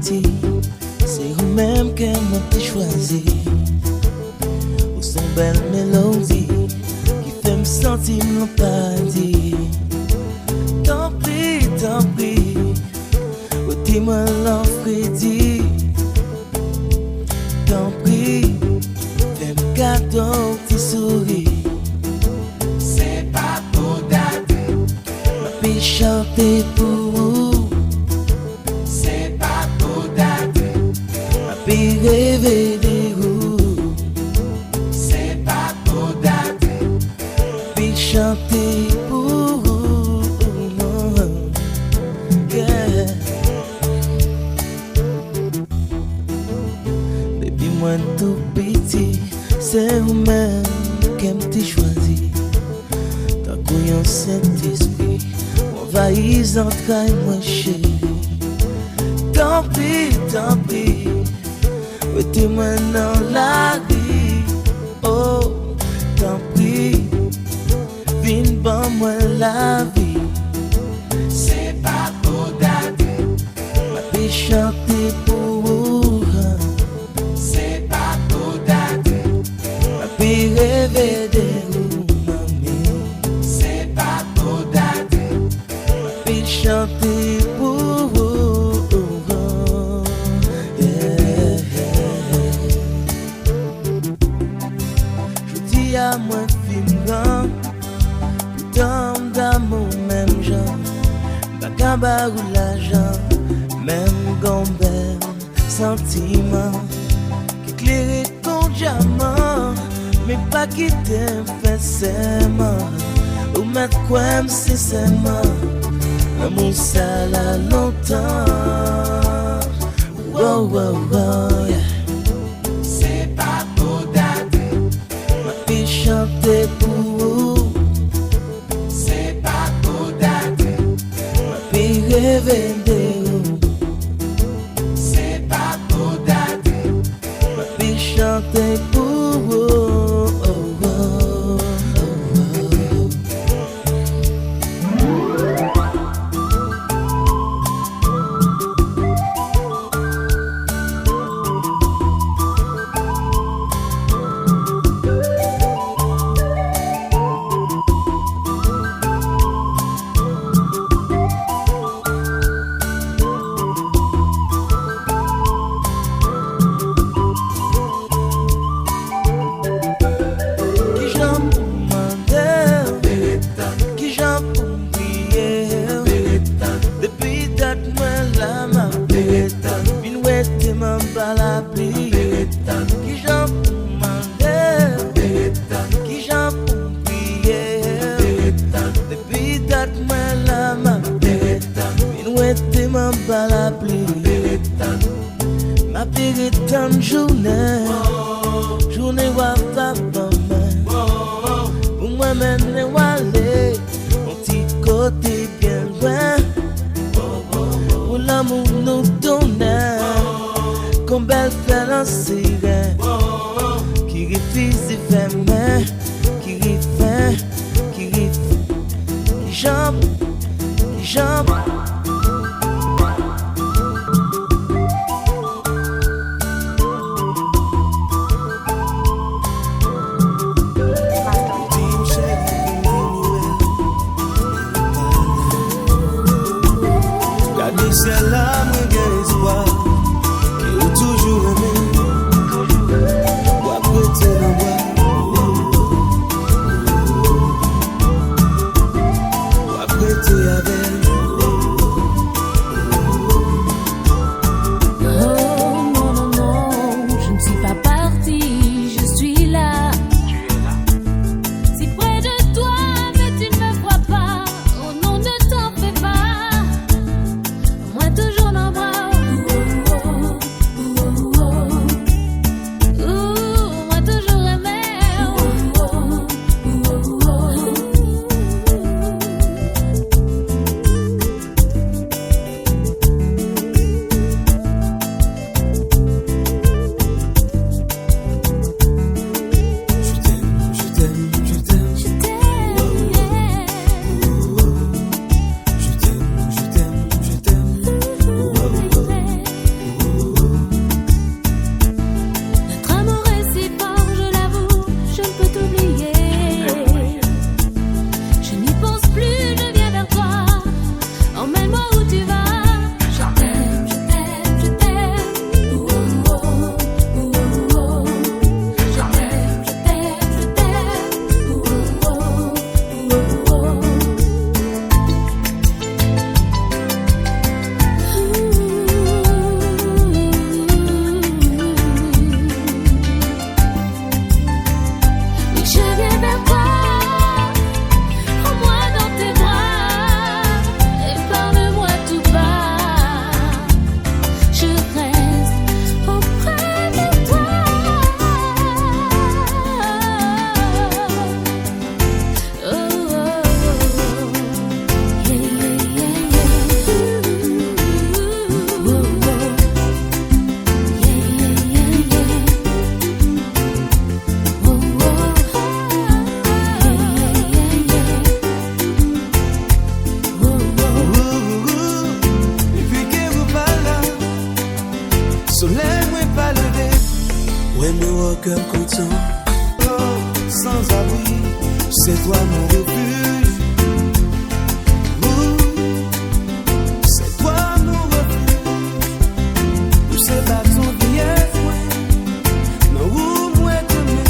petit, c'est vous-même que moi t'ai choisi. Ou son belle mélodie qui fait me sentir mon paradis. Tant pis, ou dis-moi l'enfrédit. Tant pis, fais-moi cadeau, petit souris. C'est pas pour date, Ma fille chanter pour vous. c'est pas pour date, Ma fille rêver des roues. c'est pas pour date, Ma fille chanter pour vous. Yeah. Baby, moi tout petit, c'est vous-même qui m't'ai choisi. Tant qu'on y a cet esprit, m'envahis entrailles moi chérie. Tant pis, mettez-moi dans la vie. Oh, tant pis, viens ban moi la vie. c'est pas pour date, Ma vie chanter pour vous. c'est pas pour date, Ma vie rêver des roues, mamie. c'est pas pour date, Ma vie chanter pour vous. Yeah. Je dis à moi, film grand, pourtant d'amour, même genre. Bakamba ou l'argent, même gombel, sentiment. Qui éclaire ton diamant, mais pas qui t'aime forcément. Ou mettre quoi sincèrement, l'amour ça l'a longtemps. Wow, wow, wow, yeah. c'est pas pour date, Ma fille chanter pour vous. c'est pas pour date, Ma fille rêver des roues. c'est pas pour date, Ma fille chanter pour vous. Qui j'en pour demander, qui j'en pour prier. Depuis date moi la ma vin ouette m'en pas la pluie. Qui j'en pour demander, qui j'en pour prier. Depuis date moi la ma vin ouette m'en pas la pluie. Ma péritane journée, journée wa va pas main. Pour moi mener aller, mon petit côté bien loin. Pour l'amour nous donner, comme belle fait la sirène. Qui refuse de faire main, qui refait, qui jambe, qui jambe. C'est là mon gain espoir qui est toujours aimé. Ou après t'es dans moi, ou après t'es avec. Oh non, non, non, je ne suis pas partie, je suis là. Si près de toi, mais tu ne me vois pas. Oh non, ne t'en fais pas. Moi toujours dans bras. Moi toujours aimé. cœur content. Oh, sans abri, c'est toi mon refuge. C'est toi mon refuge. Où c'est pas ton billet, non, où moi demain.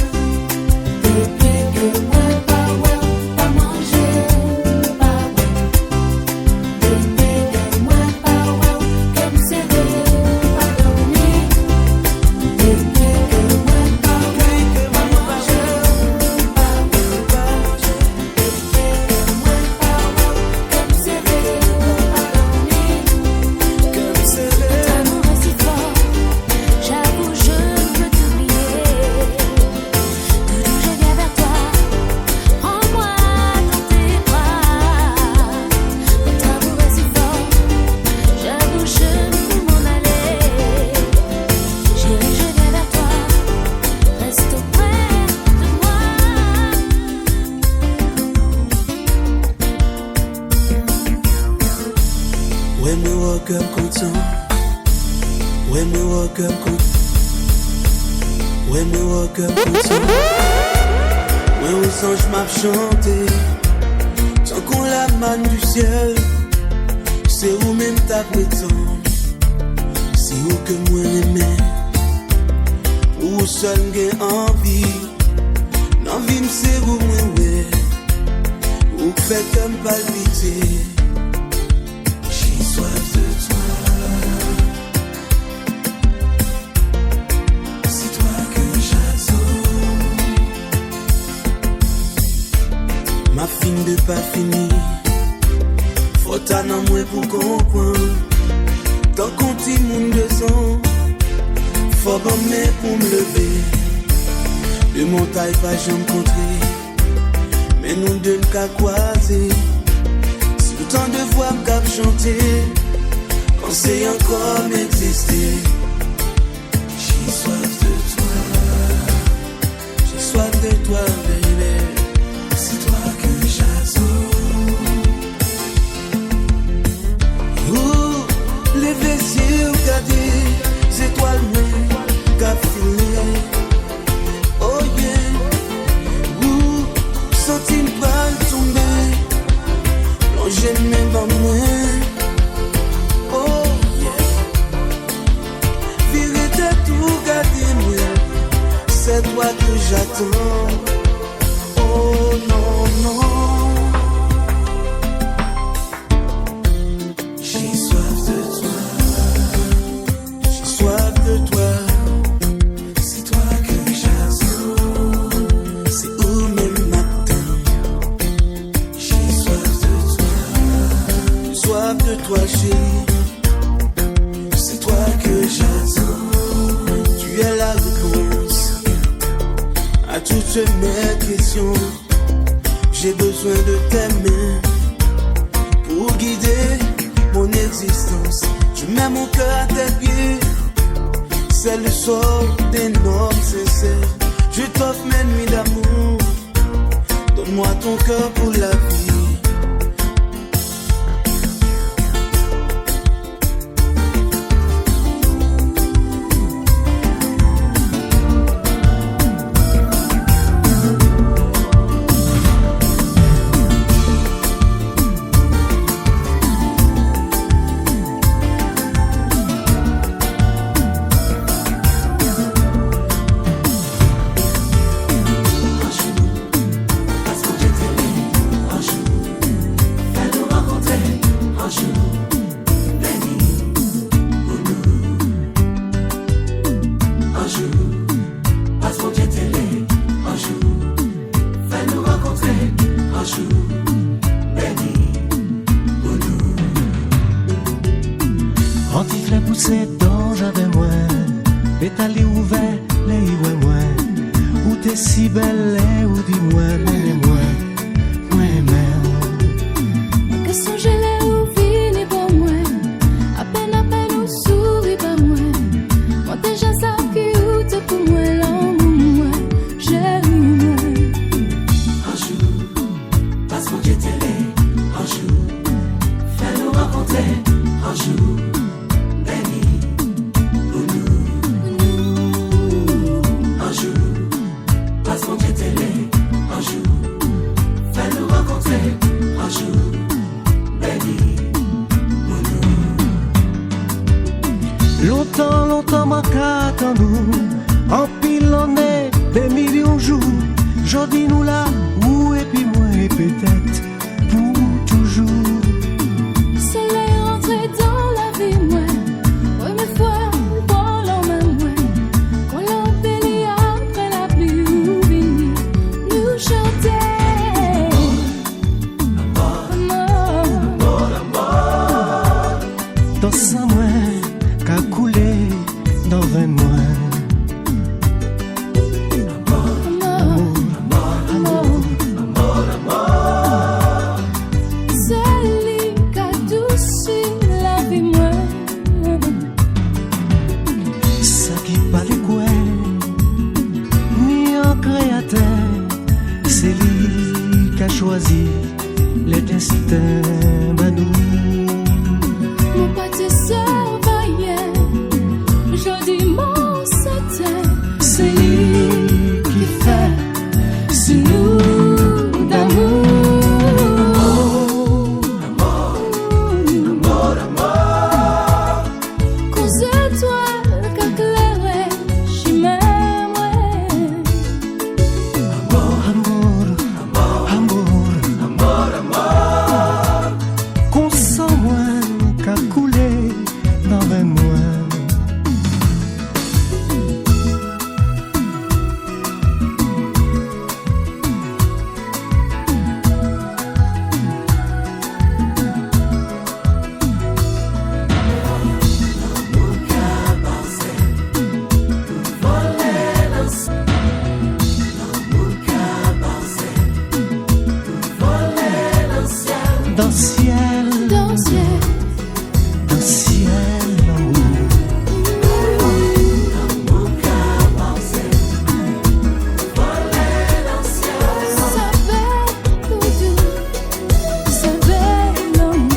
Depuis que moi pas ouais, pas manger, pas ouais. Depuis que moi pas ouais, comme c'est vrai, pas dormir. Depuis que moi pas ouais, pas manger, pas ouais, pas manger. Depuis que moi pas ouais, comme c'est vrai, pas dormir. Comme c'est vrai. Ton amour est si fort, j'avoue je ne peux t'oublier. Doudou je viens vers toi, prends-moi dans tes bras. Ton amour est si fort, j'avoue je ne peux m'en aller. Chérie je viens vers toi, reste auprès de moi. When me woke up content. When me woke up content. When me woke up content. When au songe m'a chanté. Tant qu'on la manne du ciel. C'est où même ta prétend. C'est où que moi aimé. Où seul j'ai envie. L'envie c'est où moi ouais. Où fait comme palpiter. J'ai soif de toi. C'est toi que j'attends. Ma fine de pas fini. Faut t'en en moins pour comprendre. Tant qu'on t'y monde de sang. Faut bomber pour me lever. De montagne pas jamais contré. Mais nous deux qu'à croiser. Autant de voix m'cap chanter, quand c'est encore m'exister. J'ai soif de toi, j'ai soif de toi, baby. C'est toi que j'attends. Ouh, les vessiers regardez, c'est toi le même qu'a filé. Oh yeah, ouh, senti une balle tomber. J'aime même pas moins. Oh yeah. Vérité tout garder moi. C'est toi que j'attends. Oh non non. J'ai soif de toi. J'ai soif de toi. C'est toi que j'attends. C'est où même matin. J'ai soif de toi. Soif de toi chérie, c'est toi que j'attends. Tu es la réponse à toutes mes questions. J'ai besoin de tes mains pour guider mon existence. Je mets mon cœur à tes pieds, c'est le sort des normes sincères. Je t'offre mes nuits d'amour, donne-moi ton cœur pour la vie. Un jour quand nous, en pile on est des millions de jours. Jodi nous là, ou et puis moi et peut-être pour toujours. Soleil rentré dans la vie, moi. Première fois, bon l'homme, moi. Quand l'embellit après la pluie, ou vini, nous chanter. Dans 100 mois, qu'a coulé dans 20 mois. Choisi le destin banou. Mon pâté surveillait, je dis mon c'était. C'est lui qui fait, c'est nous d'amour. Cause étoile qu'éclairé, j'y m'aimerais. Qu'on sent moins qu'à couler dans 20 mois. Dans le ciel, Dans le ciel, dans le ciel, l'amour. ça fait tout doux, ça fait l'amour.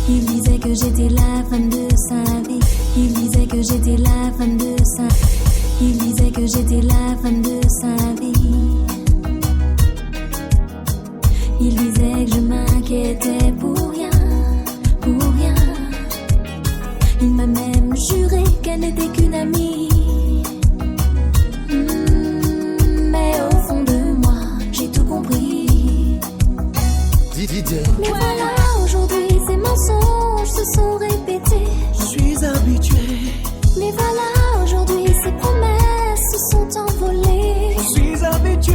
Il disait que j'étais la femme de sa vie. Il disait que j'étais la femme de sa. Il disait que j'étais la femme de sa vie. Il disait que je m'inquiétais pour rien, pour rien. Il m'a même juré qu'elle n'était qu'une amie. Mais au fond de moi, j'ai tout compris. Mais voilà, aujourd'hui ces mensonges se sont répétés. Je suis habitué, Mais voilà, aujourd'hui ces promesses se sont envolées. je suis habitué,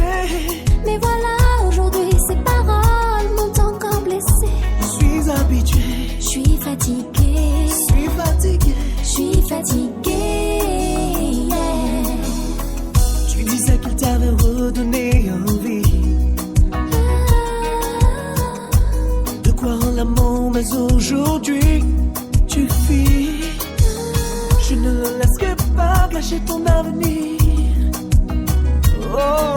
Mais voilà, aujourd'hui ces paroles m'ont encore blessé. je suis habitué, Je suis fatiguée, je suis fatigué. je suis fatiguée. Yeah. Tu disais qu'il t'avait redonné envie de croire en l'amour, mais aujourd'hui tu fuis. Je ne laisserai pas gâcher ton avenir. Oh,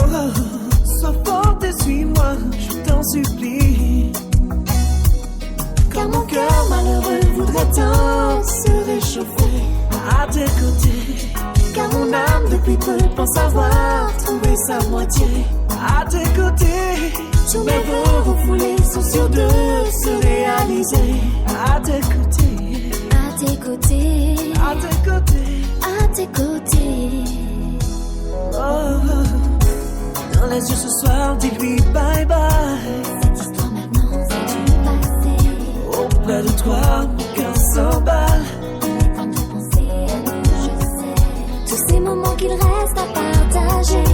sois forte et suis-moi, je t'en supplie. Car mon cœur malheureux voudrait tant se réchauffer. À tes côtés, Car mon âme depuis peu pense avoir trouvé sa moitié. à tes côtés, Tous mes vœux refoulés sont sûrs de se réaliser. à tes côtés, À tes côtés, à tes côtés. à tes côtés. Oh, dans les yeux ce soir, dis-lui bye bye. Cette histoire maintenant c'est du passé. Auprès de toi, mon cœur s'emballe. Il est temps de penser à nous, je sais. Tous ces moments qu'il reste à partager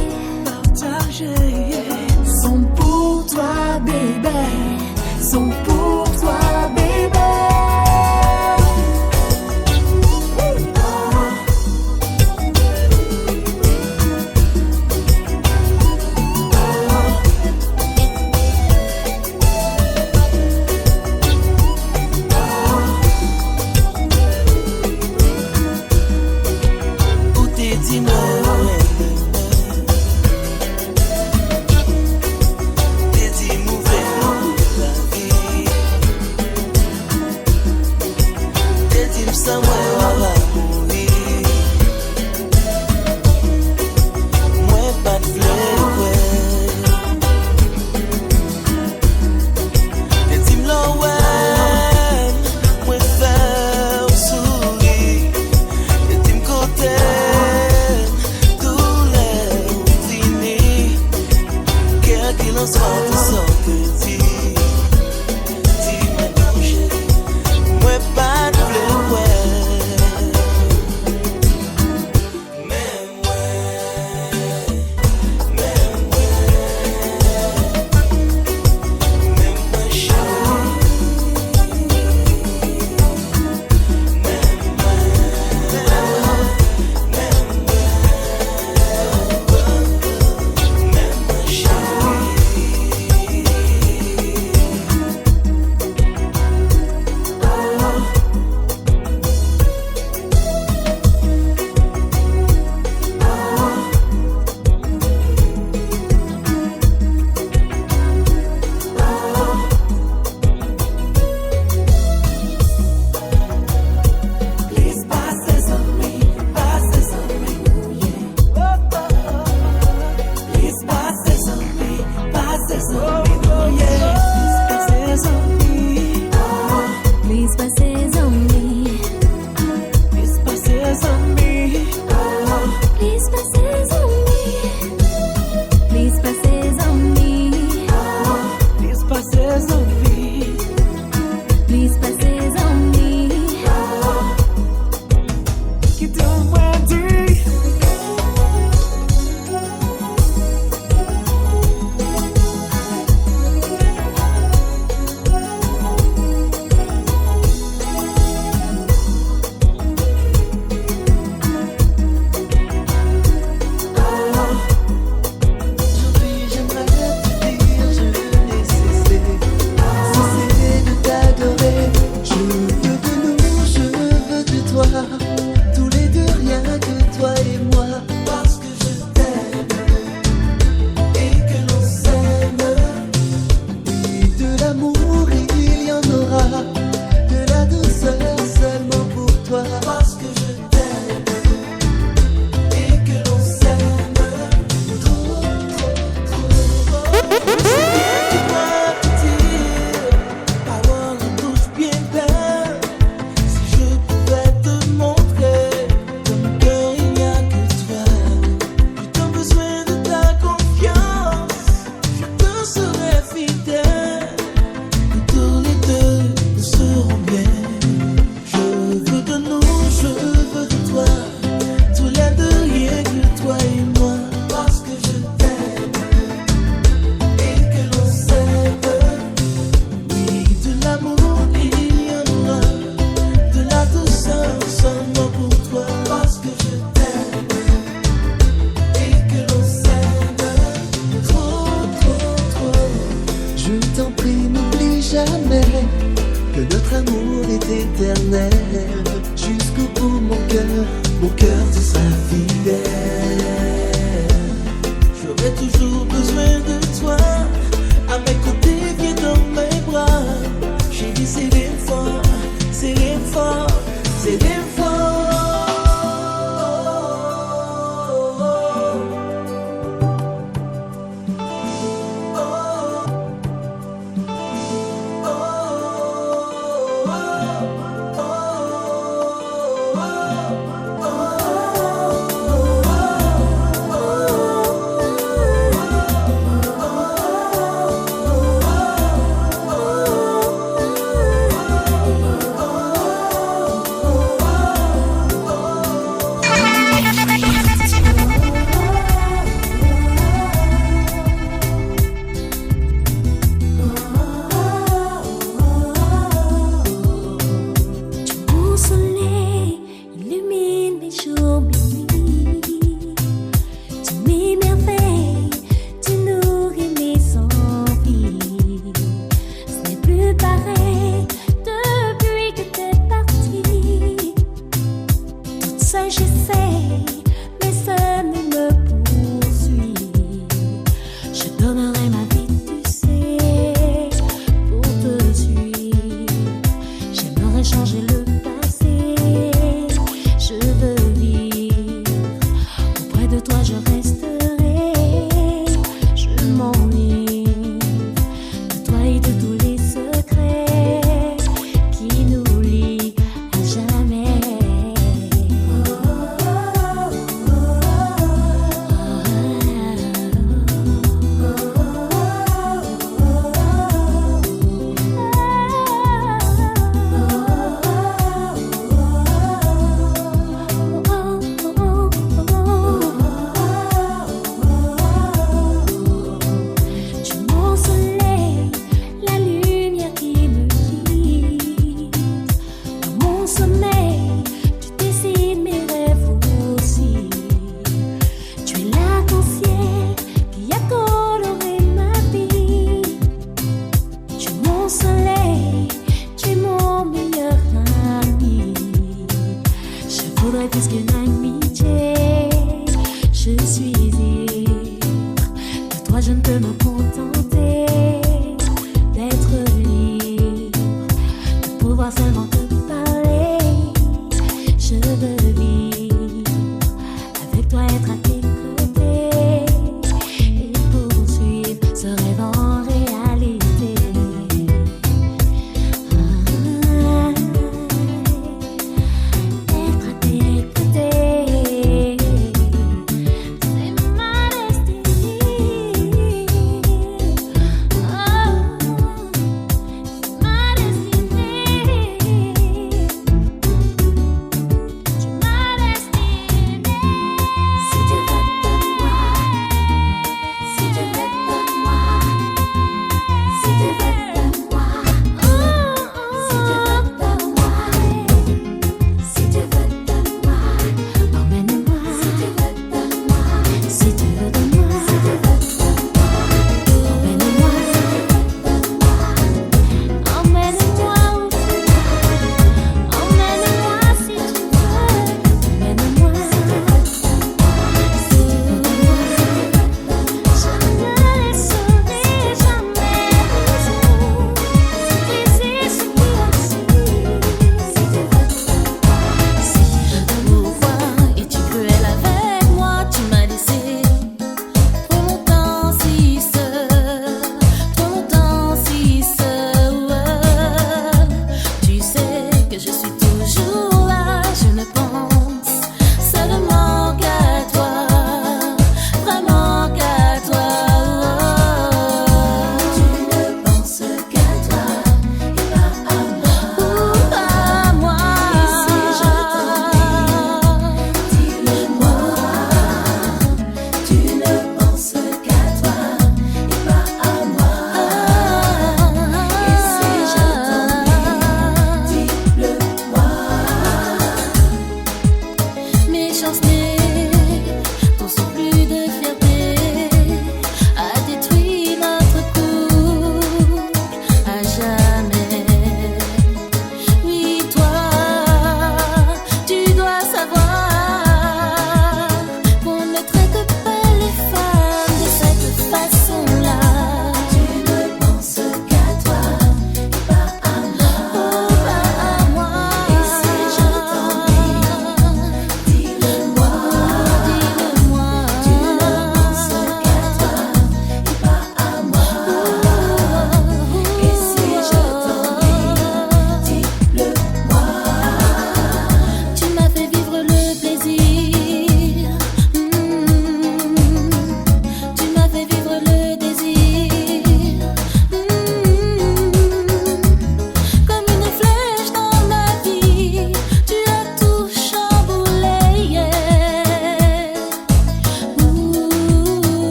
Partager sont pour toi, bébé. Sont pour toi, bébé. où t'es dis-moi. T'es dit mauvais la vie. non soir te sorti. Dis-moi non chérie, moi pas de pleurer. Mais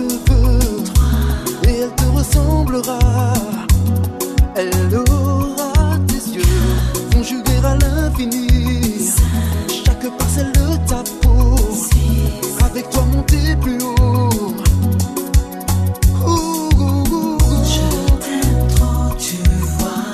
cheveux et elle te ressemblera. Elle aura tes yeux conjugués à l'infini. Chaque parcelle de ta peau, avec toi monter plus haut. Je t'aime trop, tu vois.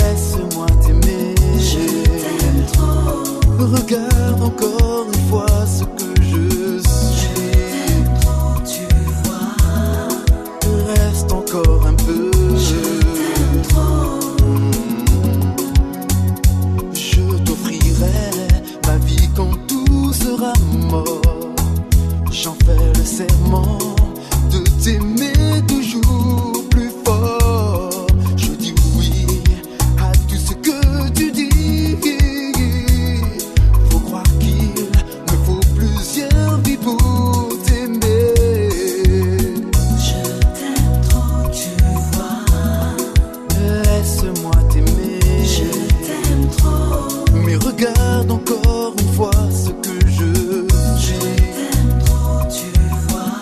Laisse-moi t'aimer. Je t'aime trop. Regarde encore une fois ce que je suis. Je t'aime trop, tu vois. Reste encore un peu. Je t'aime trop. Je t'offrirai ma vie quand tout sera mort. J'en fais le serment de t'aimer toujours plus fort. Je dis oui à tout ce que tu dis. Faut croire qu'il me faut plusieurs vies pour t'aimer. Je t'aime trop, tu vois. Laisse-moi t'aimer. Je t'aime trop. Mais regarde encore une fois ce que je Je suis. t'aime trop, tu vois.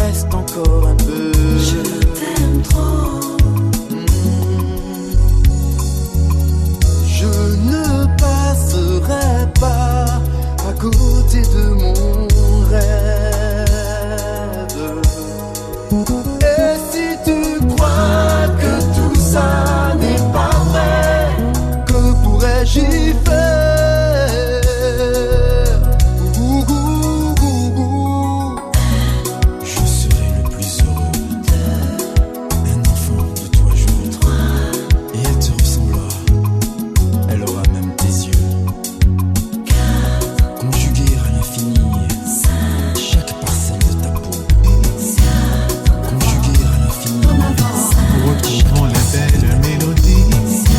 Reste encore un peu. Je t'aime trop. Je ne passerai pas à côté de mon rêve. Et si tu crois que tout ça n'est pas vrai, que pourrais-je y faire? Je serai le plus heureux. Un enfant de toi je veux. Et elle te ressemblera. Elle aura même tes yeux. Conjugués à l'infini. Chaque parcelle de ta peau. Conjugués à l'infini. Retrouvons les belles mélodies, Conjugués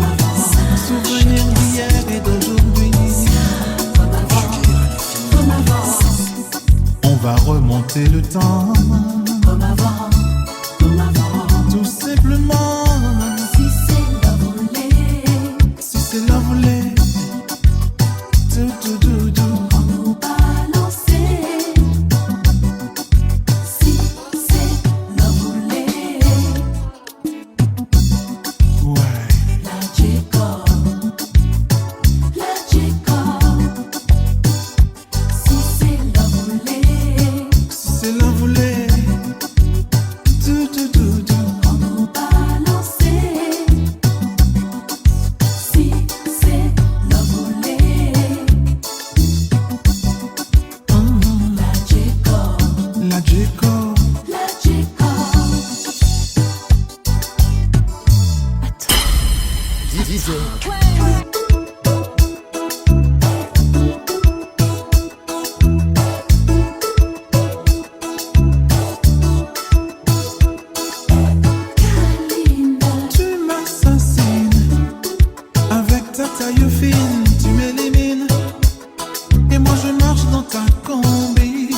à l'infini. souvenirs d'hier et d'aujourd'hui. Conjugués à l'infini. On va remonter le temps, Comme avant, comme avant. tout simplement. Si c'est la volée, Si c'est la volée, tout. on nous balancer. Si c'est la volée, Ouais, la Jacob, la Jacob. Si c'est la volée, si c'est la volée, tout. on nous balancer. Si c'est la volée, la Jacob, La Jacob, la Jacob. tu m'assassines. Avec ta taille fine, tu m'élimines. Et moi je marche dans ta combi.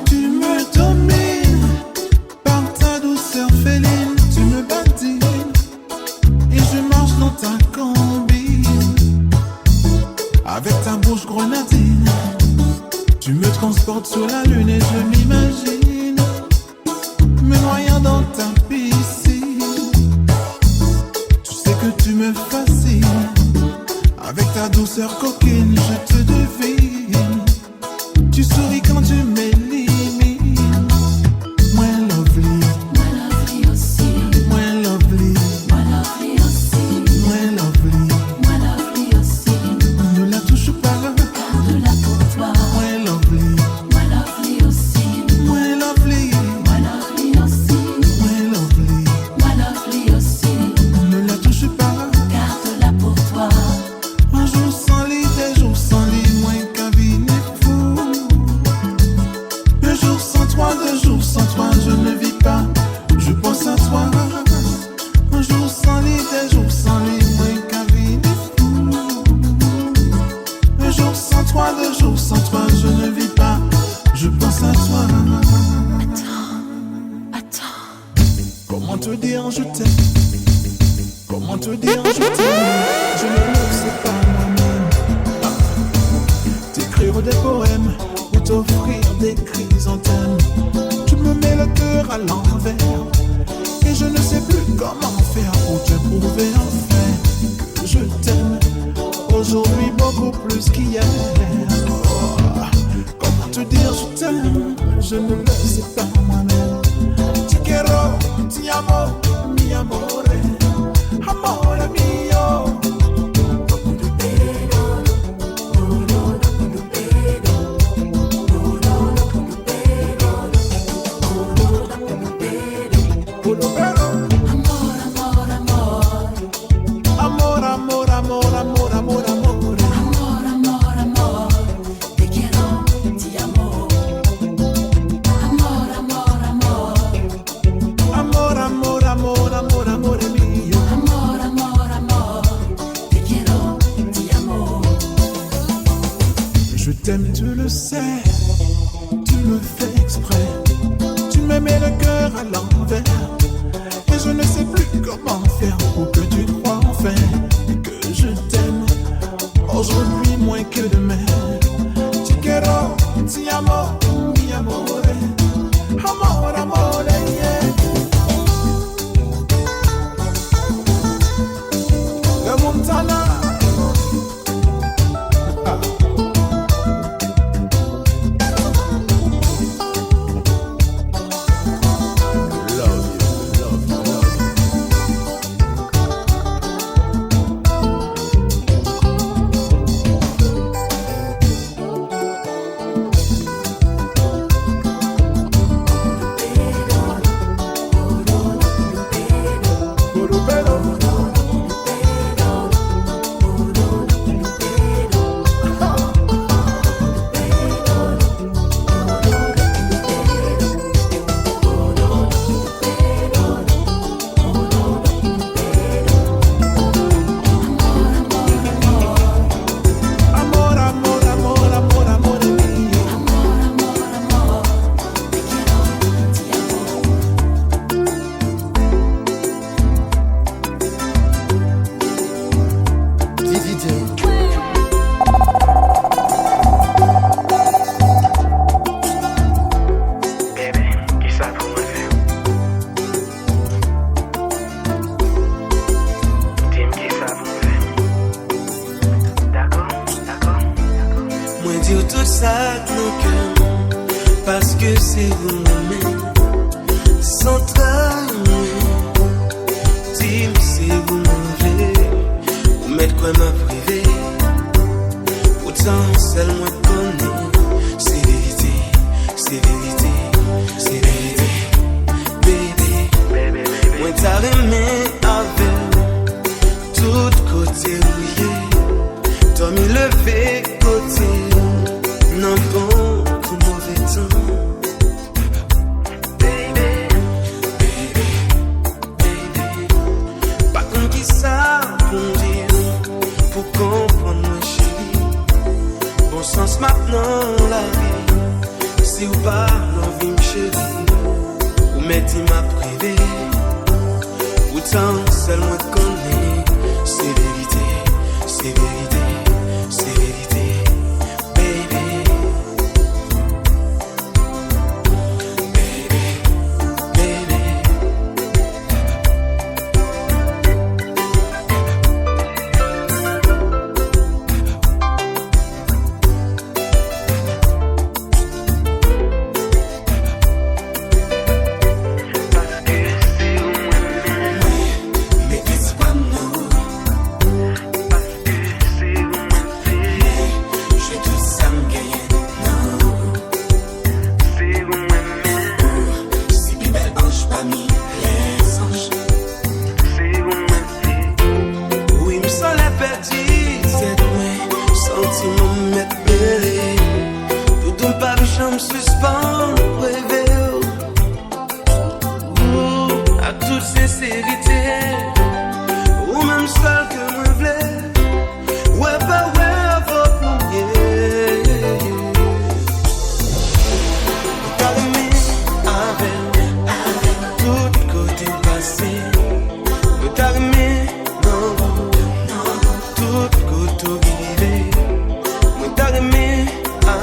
Tu me domines par ta douceur féline, tu me badines et je marche dans ta combi. Avec ta bouche grenadine, tu me transportes sur la lune et je m'imagine me noyant dans ta piscine. Tu sais que tu me fascines. Avec ta douceur coquine, je te devine. Tu souris quand tu m'élimines. Moins lovely, Moi lovely aussi, moins lovely, moi lovely aussi, moins lovely. moi lovely aussi. Ne la touche pas, Garde-la pour toi. moins lovely, Moi lovely aussi, moins lovely, moi lovely aussi, moins lovely. moi lovely aussi. Ne la touche pas. Garde-la pour toi. Un jour sans lit, des jours sans lit, moins qu'un vie n'est fou. Un jour sans toi, 2 jours sans toi, je ne vis pas, je pense à toi. Un jour sans lit, des jours sans lit, moins qu'un vie n'est fou. Un jour sans toi, 2 jours sans toi, je ne vis pas, je pense à toi. Attends, Comment te dire je t'aime? Comment te dire je t'aime? Je ne le sais pas moi-même. écrire des poèmes ou t'offrir des chrysanthèmes. Tu me mets le cœur à l'envers et je ne sais plus comment faire pour te prouver enfin que je t'aime aujourd'hui beaucoup plus qu'hier. Oh, comment te dire je t'aime, je ne le sais pas moi-même. Ti quiero, ti amo, mi amore, amore mio. Je t'aime, tu le sais, tu le fais exprès. Tu me mets le cœur à l'envers et je ne sais plus comment faire pour que tu crois enfin que je t'aime aujourd'hui moins que demain. Ti quiero, ti amo, mi amore, amore, amore, yeah. Le Montana.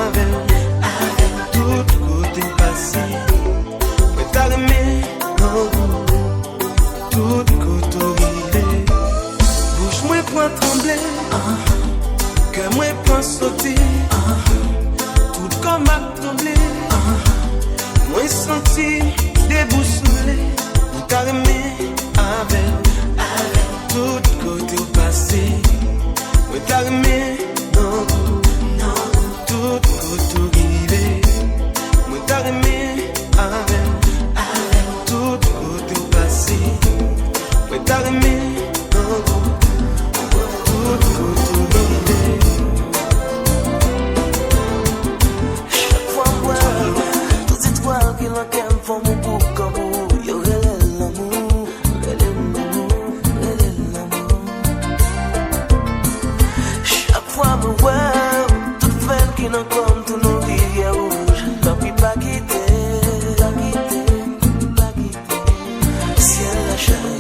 avec tout côté passé. Mais t'as aimé, non, tout côté rivé. Bouche moi point trembler, que moi point sauter, tout comme a tremblé. Moi senti déboussolé, t'as aimé avec tout côté passé. Mais t'as aimé, non, tout côté rivé. Mais t'as aimé avec tout côté passé. Mais t'as aimé, non, tout côté rivé. Chaque fois moi, toutes ces étoiles qui l'enquêtent font mon bouc comme vous. Yo, l'amour, chaque fois moi, toute femme qui n'en compte tous nos rivières rouges. Tant pis pas quitter, ciel la charrière.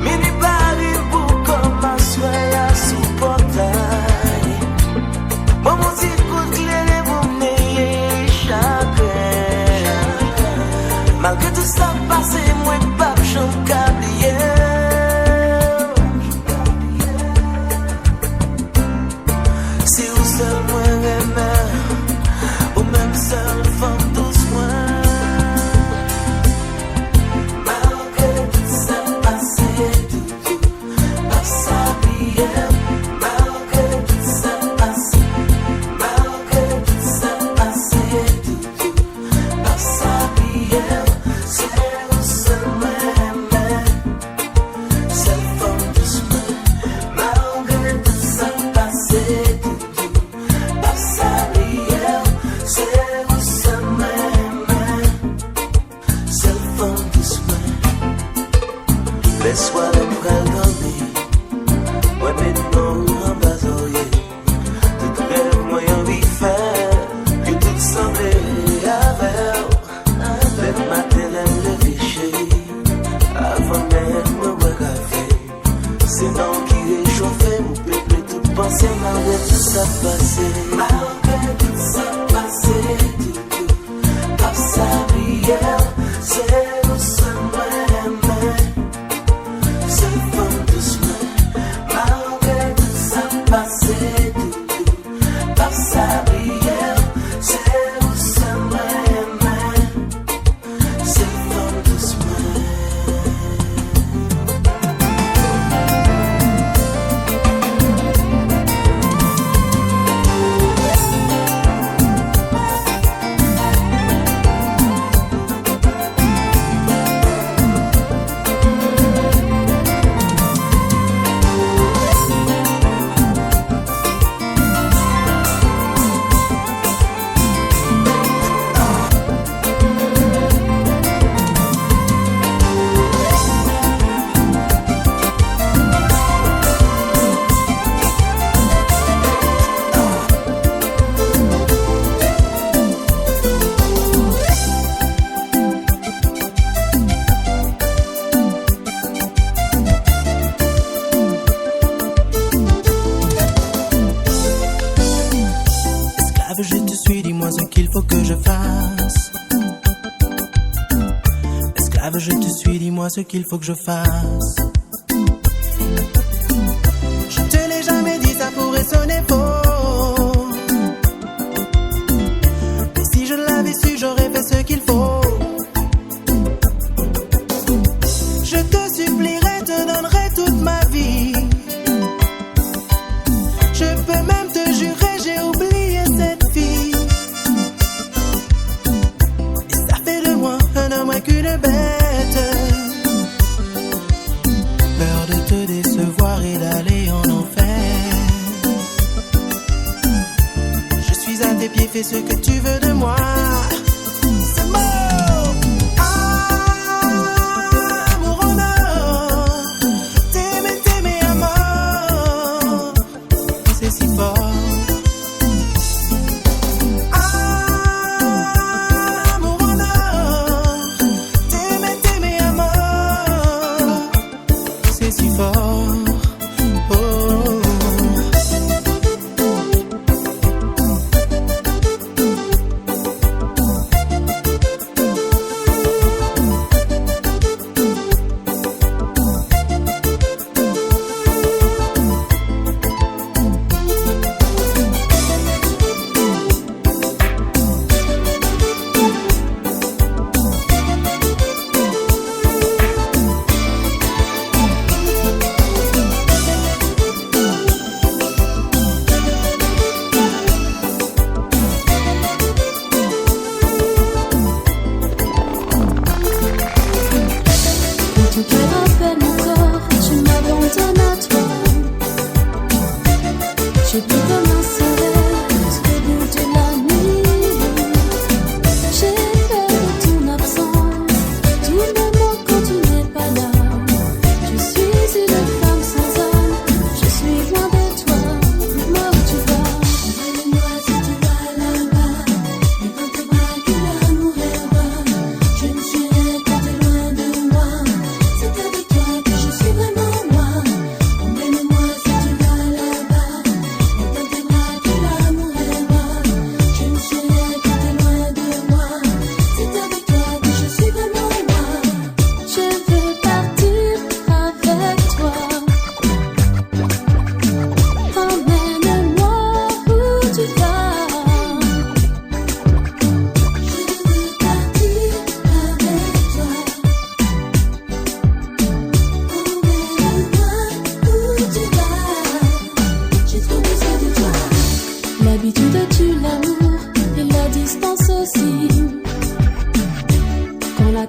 Mini Paris pour comme un soir sous portail. Mon musique coûte les vous n'ayez chagrin. Malgré tout ça passé, moi pas j'en cablier. Si vous seul moi aimez, ou même seul femme doucement. Malgré tout ça passé, pas s'habiller. Malgré tout ça passé, pas s'habiller. C'est vous seul moi aimez, seul femme doucement. Malgré tout ça passé, pas s'habiller. C'est vous seul moi aimez, seul femme doucement. Laisse-moi le bras dormir. Ouais, maintenant, en bas oreiller. Tout rêve, moi, envie de faire. Que tout semblait avec. Le matin, le lécher. Avant même, me regarder. C'est non qui réchauffait. Mon peuple, tout pensé, malgré tout ça passé. Malgré tout ça passé. Pas s'habiller. C'est où ça m'aimait. C'est femme doucement. Malgré tout ça passé, pas s'habiller. C'est où ça m'aimait. C'est femme doucement. Esclave, je te suis, dis-moi ce qu'il faut que je fasse. Esclave, je te suis, dis-moi ce qu'il faut que je fasse. Je te l'ai jamais dit, ça pourrait sonner faux. Mais si je l'avais su, j'aurais fait ce qu'il faut. Je te supplierai, te donnerai toute ma vie. Je peux même te jurer, j'ai oublié cette fille. Et ça fait de moi un homme moins qu'une bête. Peur de te décevoir et d'aller en enfer. Je suis à tes pieds, fais ce que tu veux de moi. C'est mort. Amour en or. T'aimer à mort. C'est si fort. Amour en or.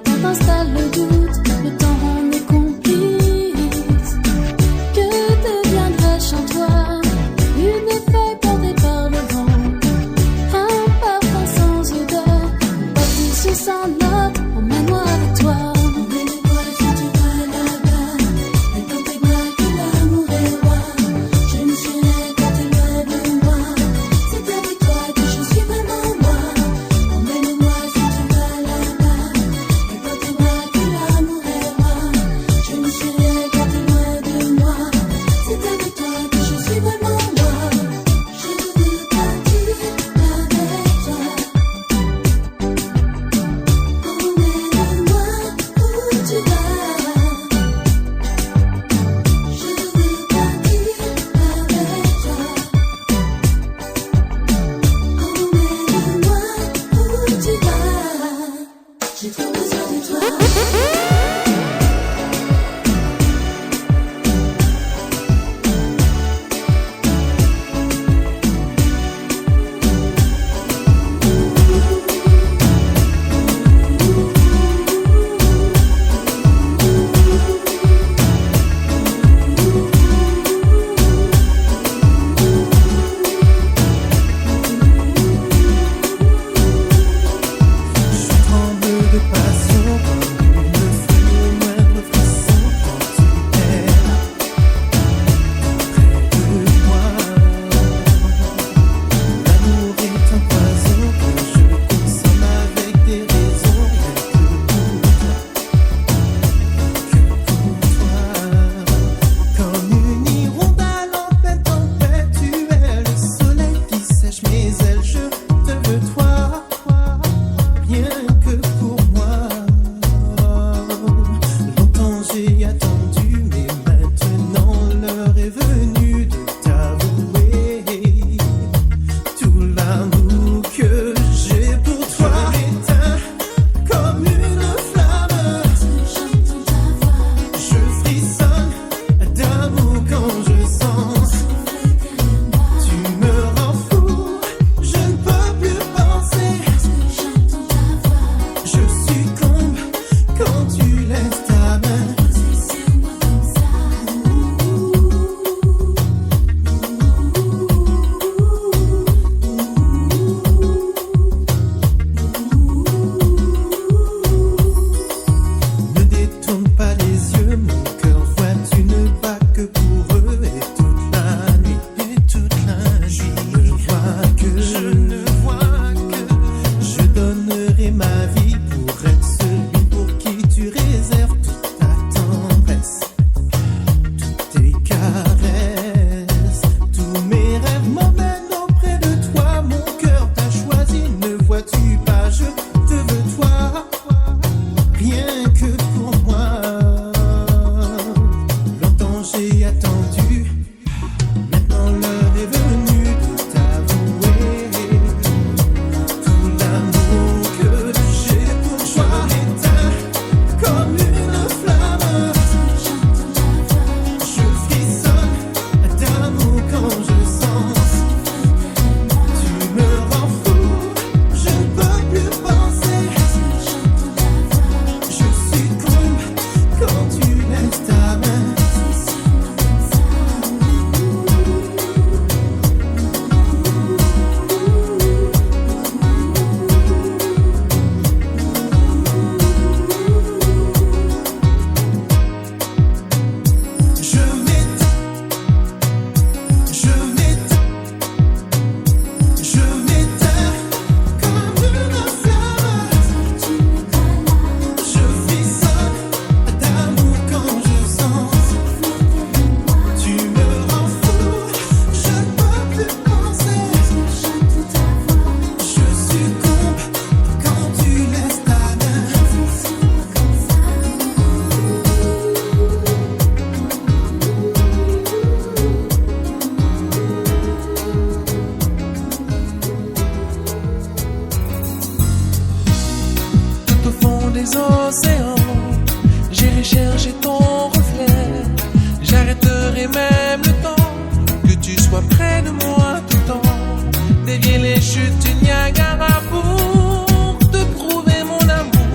toi quand t'installe le doute, le temps on est complice. Que deviendrais-je sans toi? Une feuille portée par le vent, un parfum sans odeur, une bâtisse sans note, emmène-moi avec toi. Emmène-moi si tu vas là-bas, et dans tes bras que l'amour est roi. Je ne serai quand t'es loin de moi, c'est avec toi que je suis vraiment moi. Emmène-moi si tu vas là-bas, et dans tes bras que l'amour est roi. Je ne serai quand t'es loin de moi, c'est avec toi que je suis vraiment moi. Je veux partir avec toi. Emmène-moi où tu vas. Je veux partir avec toi. Emmène-moi où tu vas. J'ai trop besoin de toi. Je tremble de passion comme une feuille au moindre frisson quand tu es là, près de moi. L'amour est un poison que je consomme avec des raisons, rien que pour toi. Comme une hirondelle en pleine tempête, tu es le soleil qui sèche mes ailes. Je te veux toi, rien que pour moi. Longtemps j'ai attendu, mais maintenant l'heure est venue de t'avouer tout l'amour que j'ai pour toi. Éteint comme une flamme, J'entends ta voix je frissonne d'amour quand je sens. derrière moi. Tu me rends fou, je ne peux plus penser. J'entends ta voix Je succombe quand tu laisses ta main. poser sur moi comme ça. Ne détourne pas les yeux, mon cœur voit, tu ne bats que pour eux. Et toute la nuit, je ne vois que je donnerai ma vie pour être celui pour qui tu réserves toute ta tendresse, toutes tes caresses. Tous mes rêves m'emmènent auprès de toi, mon cœur t'a choisi, ne vois-tu pas, je te veux toi, rien que pour moi. Longtemps j'ai attendu, maintenant l'heure est venue de t'avouer tout l'amour que j'ai pour toi. Éteint comme une flamme, J'entends ta voix je frissonne d'amour quand je sens. Tu me rends fou, je ne peux plus penser. J'entends ta voix Je succombe quand tu laisses ta main. poser sur moi comme ça. Je m'éteins comme une flamme. Tu n'es pas là, Je frissonne d'amour quand je sens. Tu me rends fou, je ne peux plus penser. j'entends ta voix Je succombe quand tu laisses ta main. poser sur moi comme ça. Tout au fond des océans, j'irai chercher ton reflet. J'arrêterai même le temps, que tu sois près de moi tout le temps. Dévier les chutes du Niagara pour te prouver mon amour.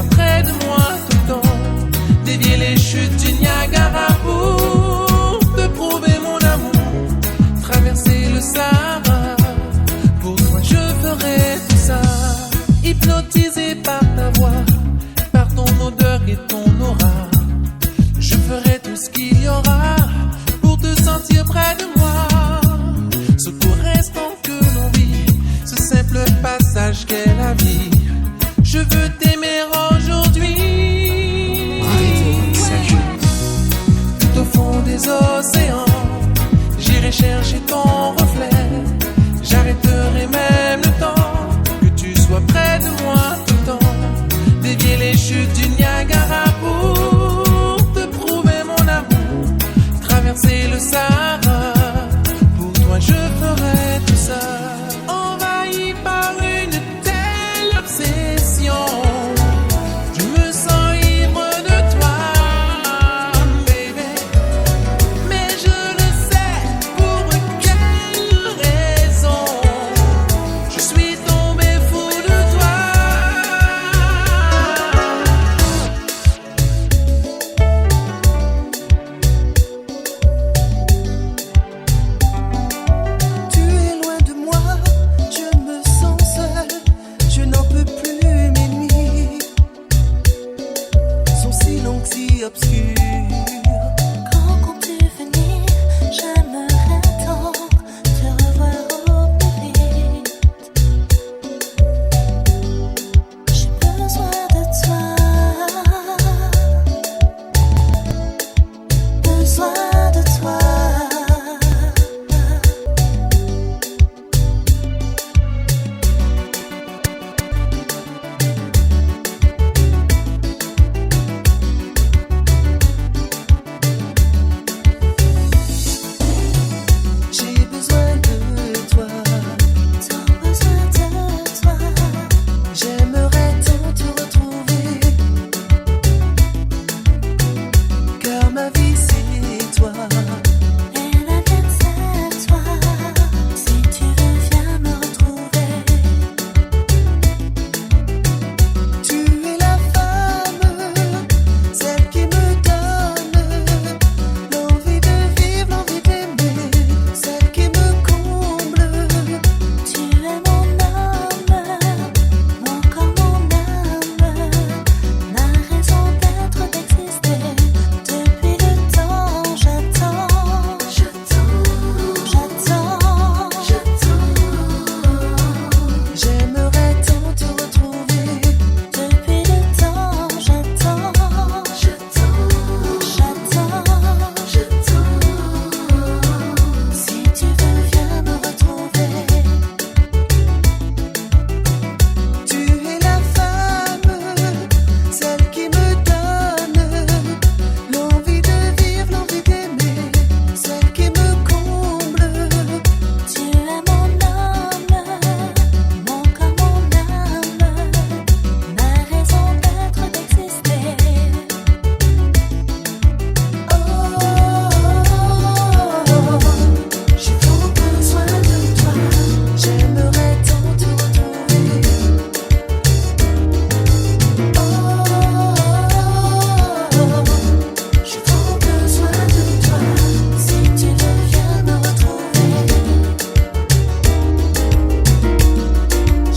sois près de moi tout le temps. Dévier les chutes du Niagara pour te prouver mon amour. Traverser le Sahara, pour toi je ferai tout ça. Hypnotisé par ta voix, par ton odeur et ton aura, je ferai tout ce qu'il y aura pour te sentir près de moi. Ce court instant que l'on vit, ce simple passage qu'est la vie, je veux t'aimer aujourd'hui. Tout au fond des océans, j'irai chercher ton reflet. J'arrêterai même le temps, que tu sois près de moi tout le temps. Dévier les chutes du Niagara pour te prouver mon amour. Traverser le Sahara, pour toi je ferai tout ça. Envahi par une telle obsession, je me sens ivre de toi, baby. Mais je ne sais pour quelle raison je suis tombé fou de toi. Tu es loin de moi, je me sens seule, je n'en peux plus, mes nuits sont si longues, si obscures. Quand comptes-tu venir? J'aimerais tant te revoir au plus vite. J'ai besoin de toi, besoin de toi. J'ai besoin de toi, Tant besoin de toi. j'aimerais tant te retrouver, car ma vie c'est toi. Et la mienne c'est toi. Si tu veux viens me retrouver. Tu es la femme, celle qui me donne l'envie de vivre, l'envie d'aimer, celle qui me comble. Tu es mon âme, mon corps, mon âme, ma raison d'être, d'exister. Depuis le temps, j'attends, J'aimerais tant te retrouver, Depuis le temps, j'attends, Si tu veux viens me retrouver. tu es la femme, celle qui me donne l'envie de vivre, l'envie d'aimer, celle qui me comble. Tu es mon âme, mon corps, mon âme, ma raison d'être, d'exister. J'ai trop besoin de toi, j'aimerais tant te retrouver. J'ai trop besoin de toi, Si tu veux viens me retrouver.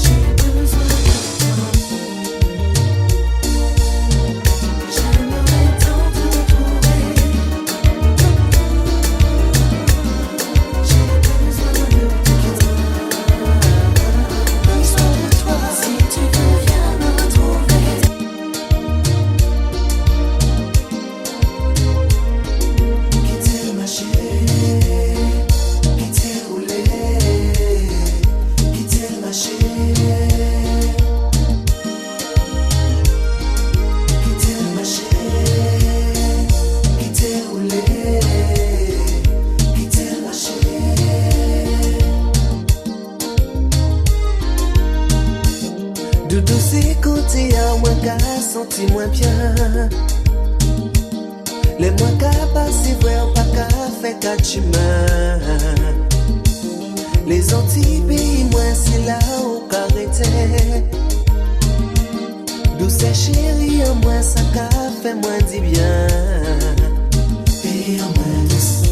j'ai besoin de toi, j'aimerais tant te retrouver. J'ai besoin de toi, Si tu veux viens me retrouver. quitter ma chérie, quitter rouler, quitter ma chérie, quitter ma chérie, quitter rouler, quitter ma chérie. De tous ces côtés à moi qu'à senti moins bien. Les mois qu'à passer, voir pas qu'à faire quatre chemins. Les Antilles, pays moins c'est là où qu'arrêter. Douce fait chérie en moi, ça qu'a fait moi dit bien. Et en moi douce,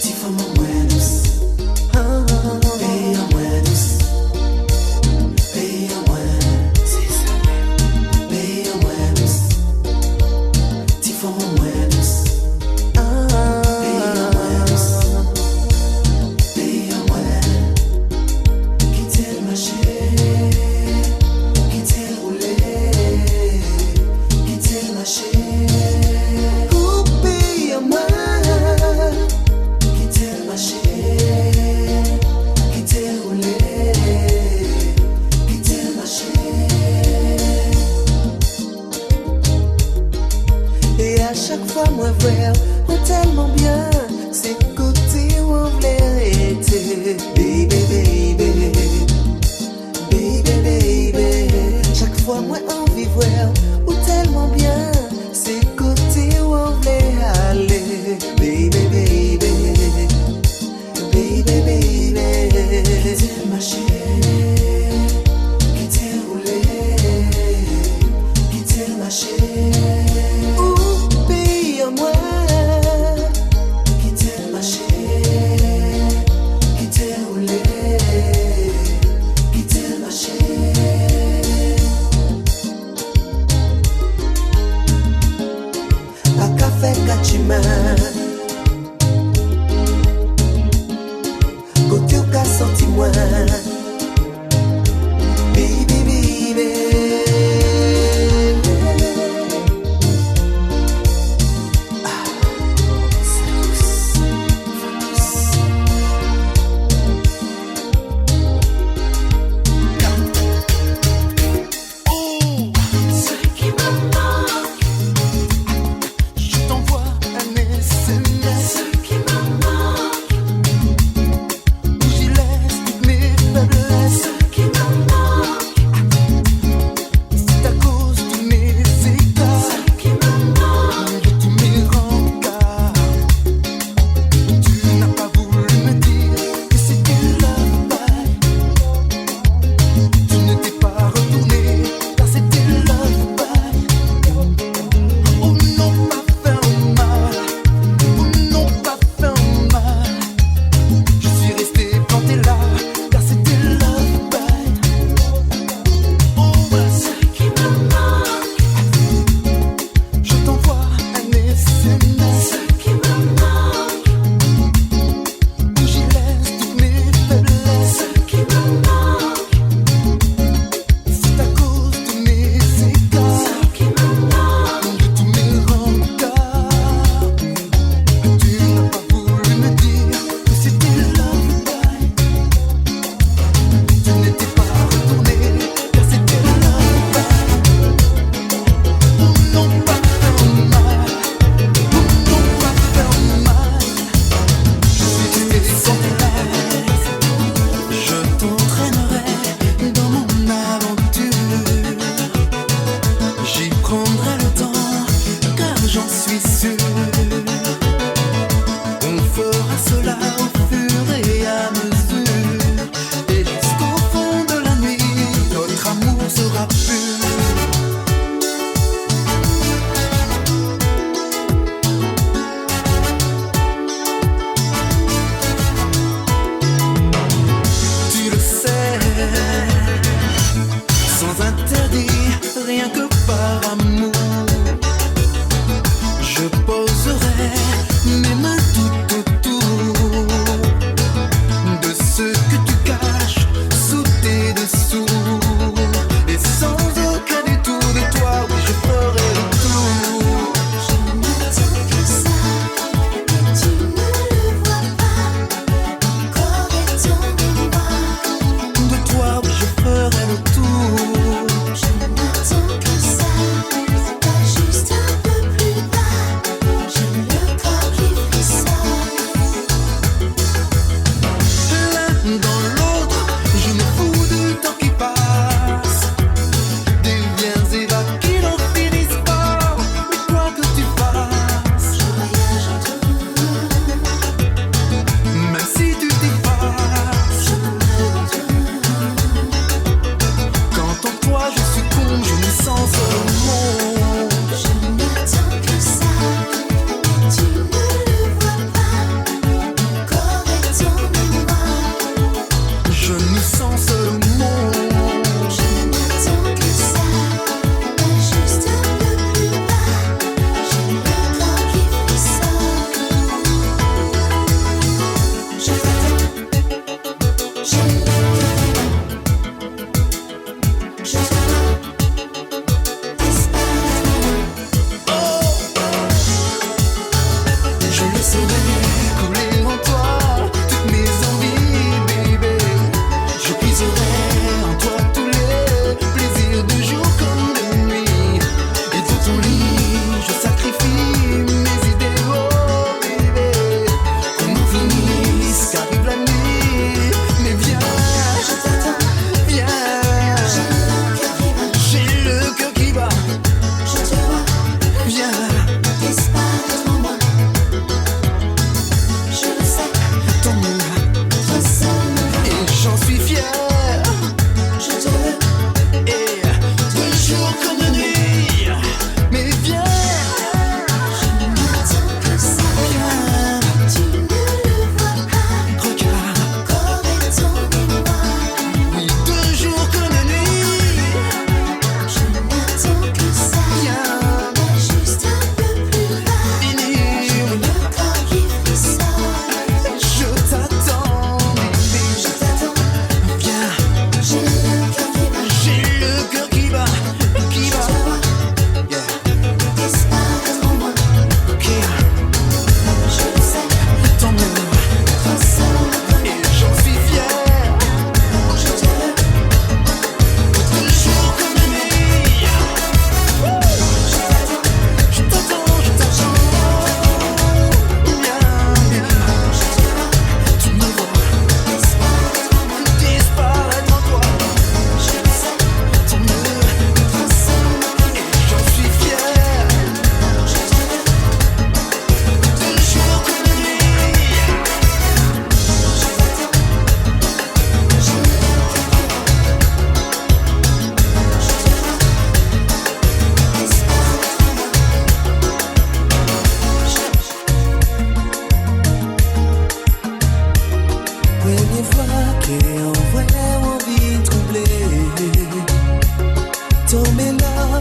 tu fais mon moi douce. Et en moi douce, et en moi, c'est ça même. Et en moi douce, tu fais mon moi douce. Et en moi douce, et en moi, quitte le marché.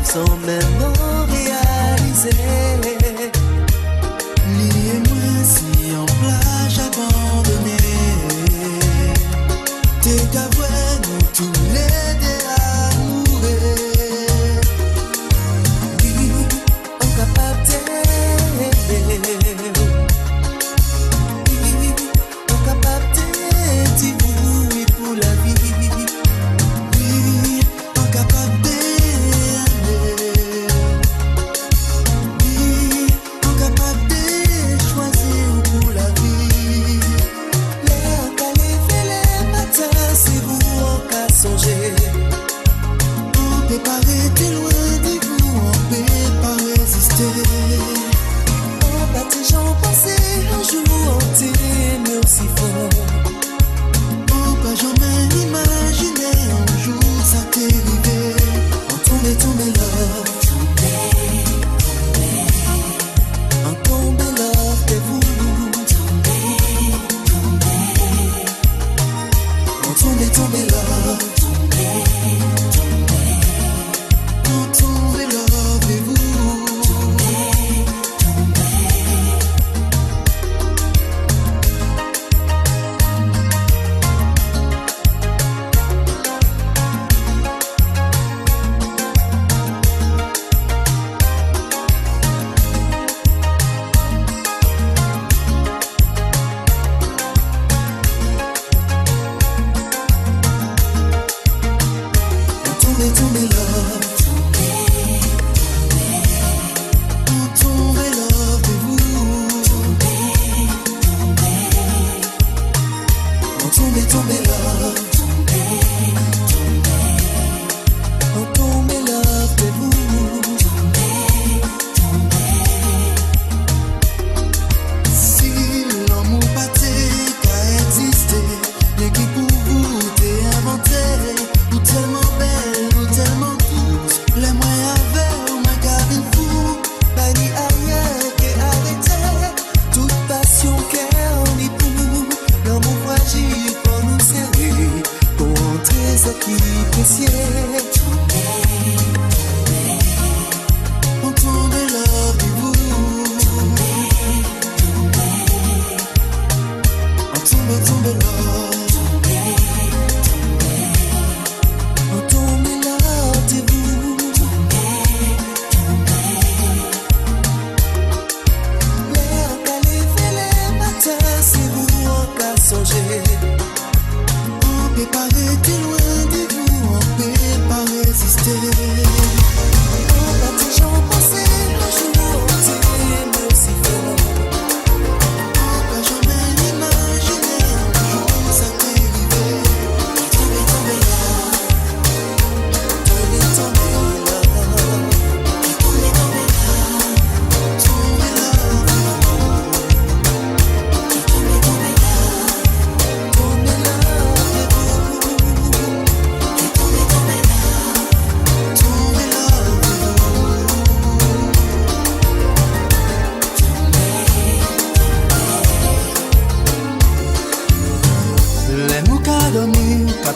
sans même en réaliser. Liez-moi si en plage abandonnée, t'es qu'avouer nous tous les deux amoureux. Oui, on capable d'aimer. Oui, on capable d'aimer oui pour la vie. Oui, on capable d'aimer. Oui, on capable de choisir pour la vie. Les calés fait les matins, c'est vous en cas songer. On peut pas rester loin de vous, on peut pas résister. On va toujours penser un jour on t'aime aussi fort. On peut jamais imaginer un jour ça t'est arrivé. On tombe love. On tombe love de vous. On tombe love. On tombe love de vous. Tombe love.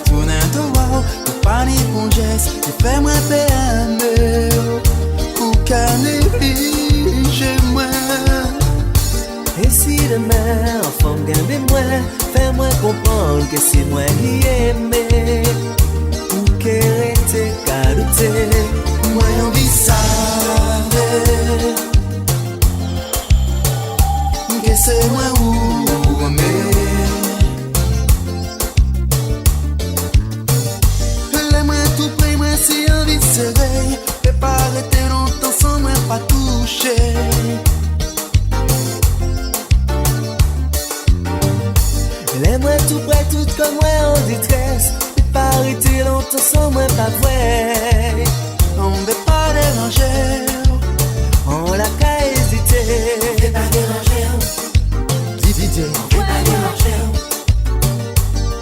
tourner de wow, pour pas ni bon geste, et fais-moi aimer, pour qu'un chez moi. Et si demain, enfant gagne moi, fais-moi comprendre que c'est moi qui aimé, ou que rester carouté, moi envie ça, que c'est moi ou aimer. Laisse-moi tout près, moi si envie de s'éveiller, et pas arrêter longtemps sans moi pas toucher. Laisse-moi tout près, tout comme moi en détresse, et pas arrêter longtemps sans moi pas vrai. On ne veut pas déranger, on l'a qu'à hésiter. on ne veut pas déranger, DJ. on ne veut pas déranger,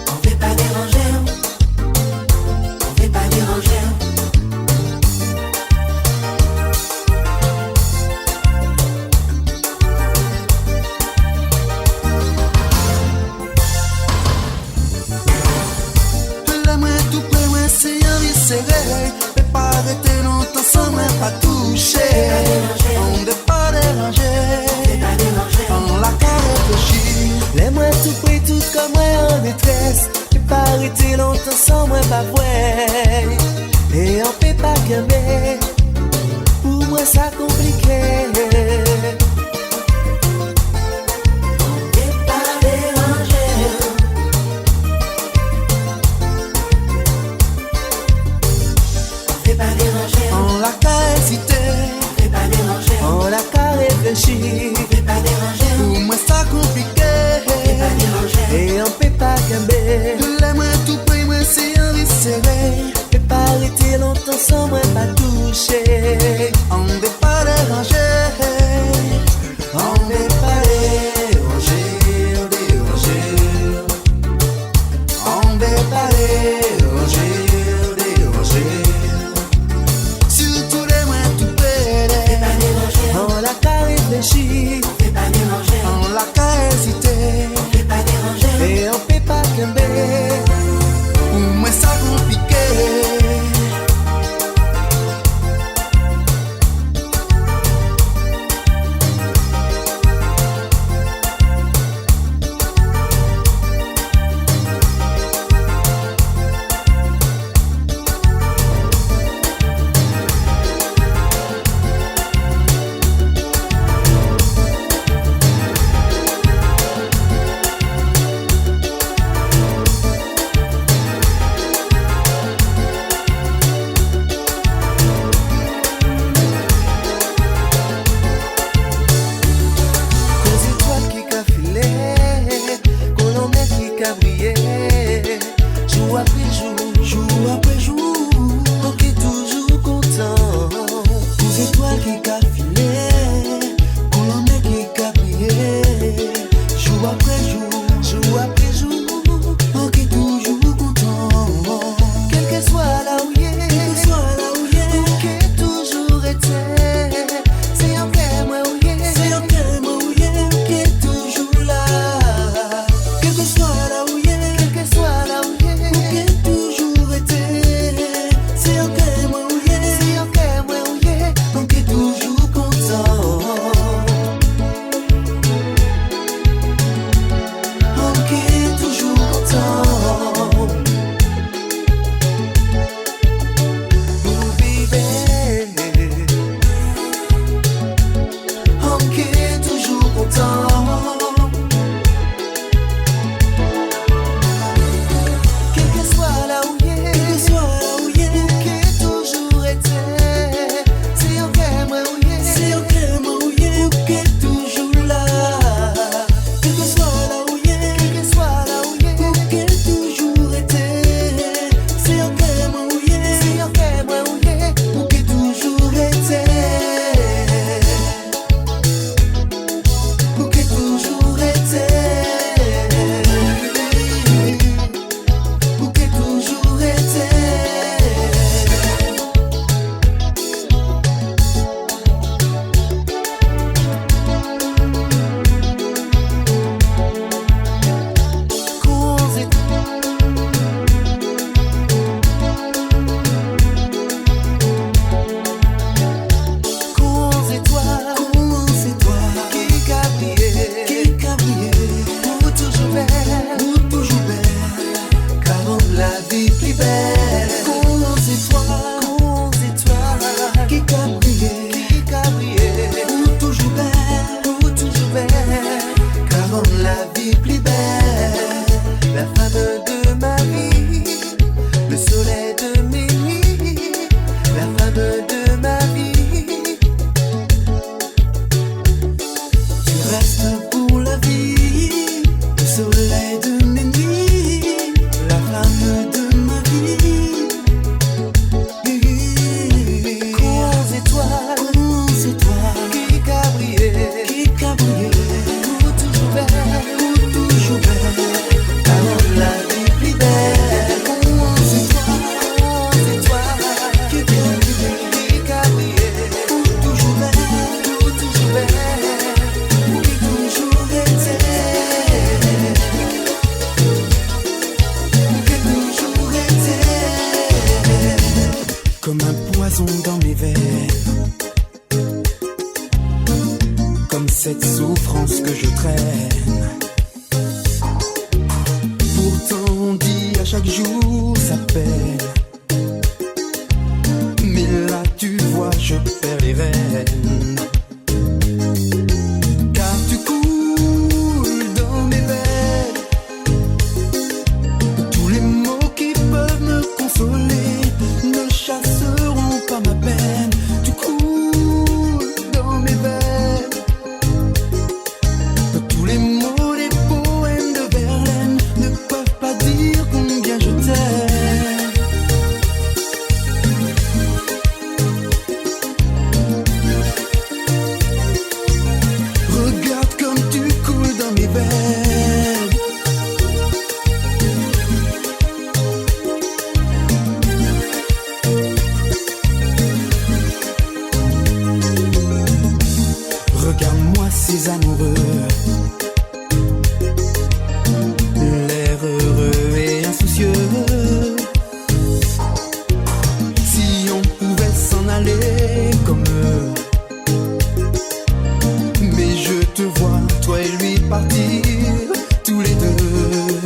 on ne veut pas déranger, on ne veut pas déranger. Fais pas arrêter longtemps sans moi pas toucher. On ne veut pas déranger, on l'a qu'à réfléchir. Laisse-moi tout près, tout comme moi en détresse, et pas arrêter longtemps sans moi pas vrai. Et on peut pas gagner, pour moi ça compliqué. On l'a qu'à hésiter, On l'a qu'à réfléchir, pour moi ça compliqué. et on peut pas camber. Laisse-moi tout près, moi si envie serré. Et pas arrêter longtemps sans moi pas toucher. On ne veut pas déranger, on ne veut pas déranger, on ne veut pas déranger. Surtout les moins tout près, On l'a qu'à réfléchir, on l'a qu'à hésiter. et on peut pas camber. Pour moi ça compliqué. vie plus belle. Grandes étoiles, qui qu'a brillé, pour toujours belle, car rendre la vie plus belle, la femme de ma vie, le soleil de mes nuits, la femme de ma vie. Tu restes pour la vie, le soleil de mes nuits, la femme de ma vie. Grandes étoiles, qui qu'a brillé, pour toujours belle, car rendre la vie plus belle. Grandes étoiles, qui qu'a brillé, pour toujours belle, qui toujours était, comme un poison dans mes veines, comme cette souffrance que je traîne. Pourtant on dit à chaque jour ça peine, mais là tu vois je perds les rênes, car tu coules dans mes veines. Tous les mots qui peuvent me consoler ne chasseront pas ma peine. Tu coules dans mes veines. Tous les mots des poèmes de Verlaine ne peuvent pas dire combien je t'aime. Regarde comme tu coules dans mes veines. Regarde-moi ces amoureux, l'air heureux et insoucieux. Si on pouvait s'en aller comme eux, mais je te vois, toi et lui partir tous les deux,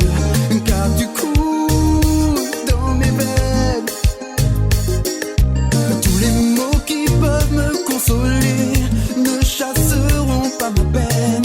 car tu coules dans mes veines. Tous les mots qui peuvent me consoler ne chasseront pas ma peine.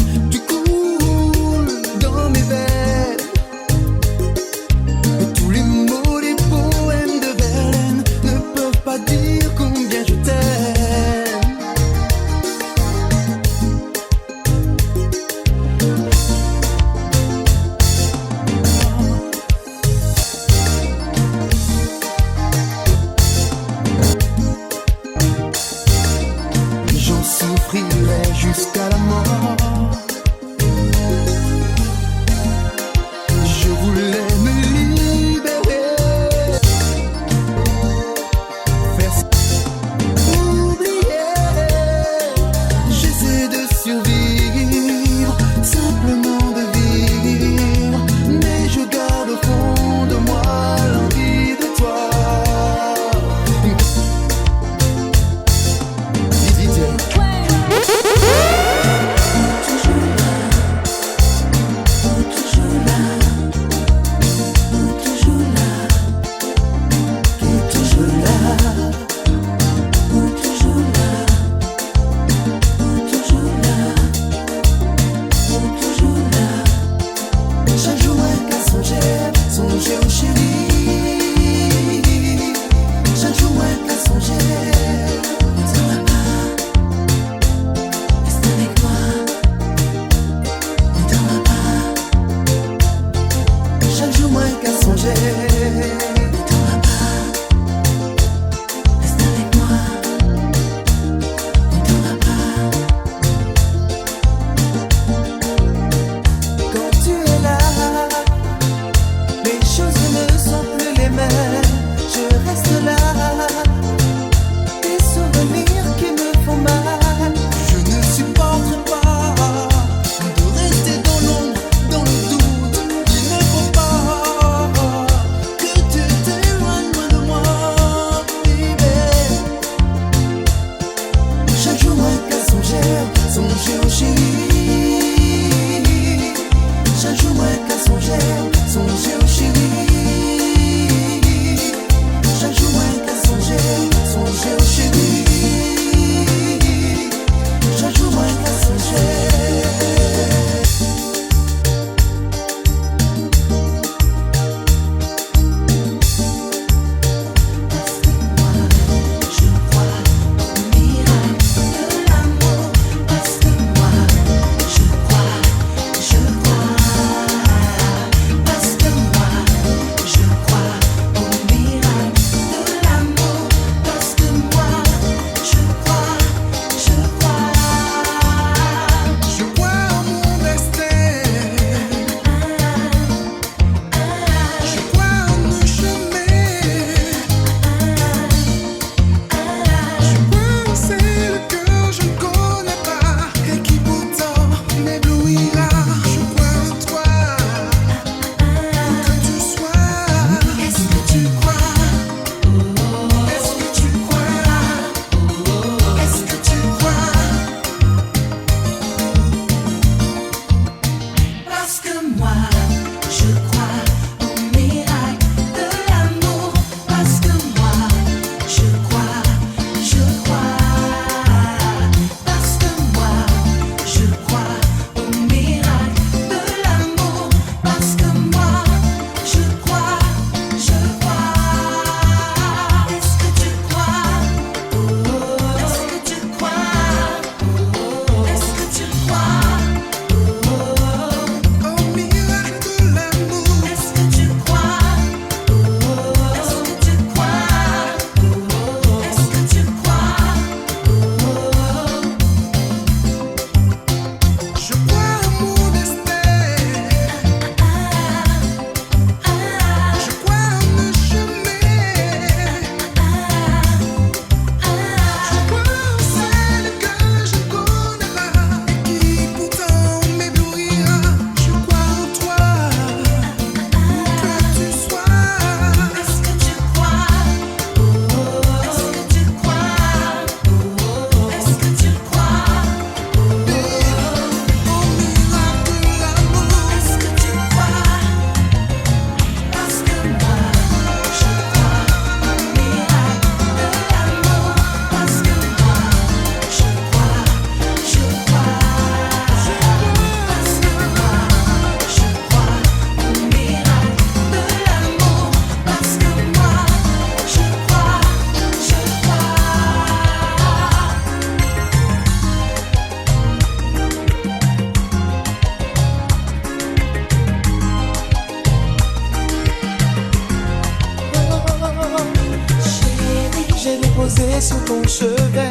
j'ai déposé sur ton chevet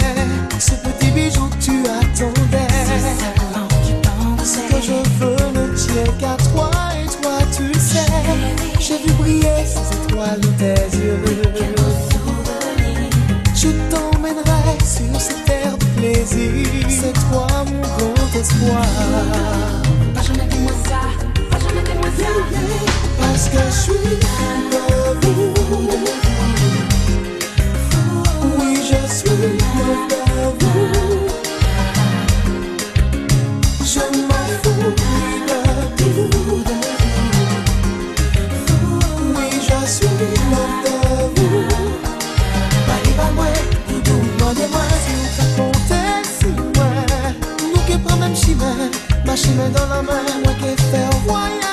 ce petit bijou que tu attendais. Ce que je veux ne tient qu'à toi et toi tu le sais. J'ai vu briller ces étoiles dans tes yeux. Je t'emmènerai sur cette terre de plaisir. C'est toi mon grand espoir. Pas jamais dis-moi ça, pas jamais dis-moi ça. Parce que je suis heureux. Oui, je suis heureux. Je m'en fous de tout. Oui, je suis heureux. Pas moi, doudou, demandez-moi si on fait compter, si moi. Nous qui prenons même chemin, ma chemin dans la main, moi qui faire voyager.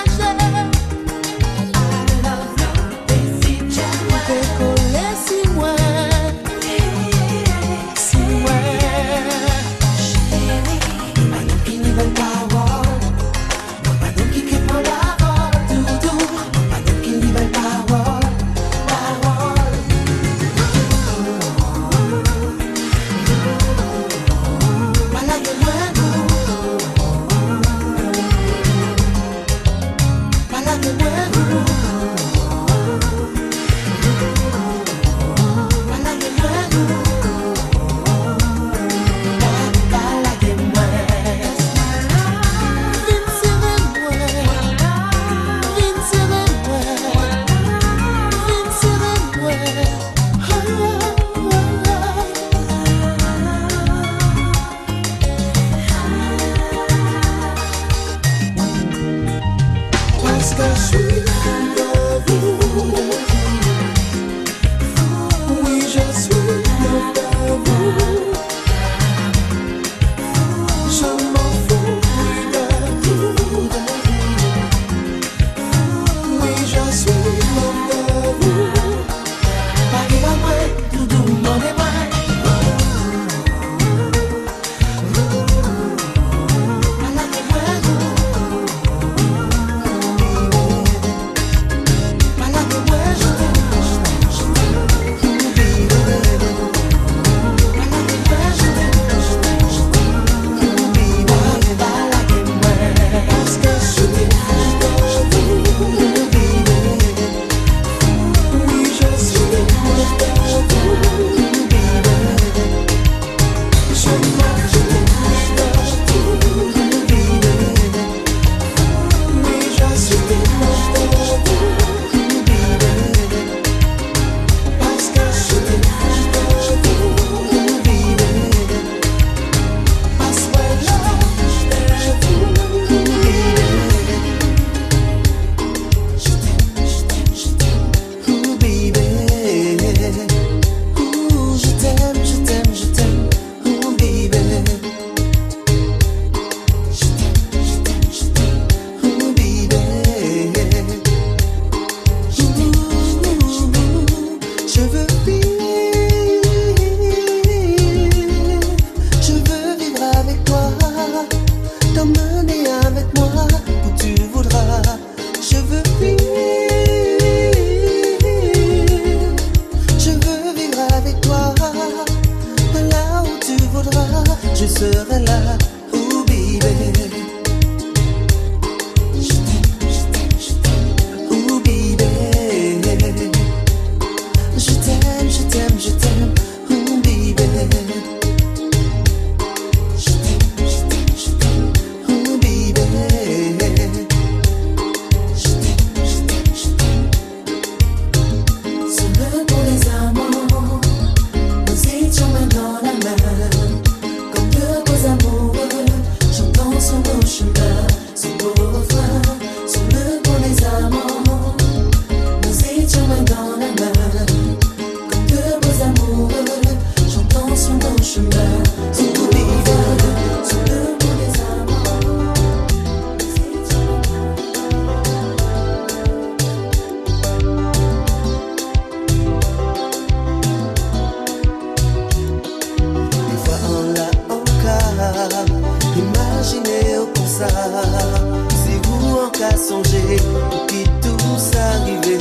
qu'à songer pour qui tout s'arriver.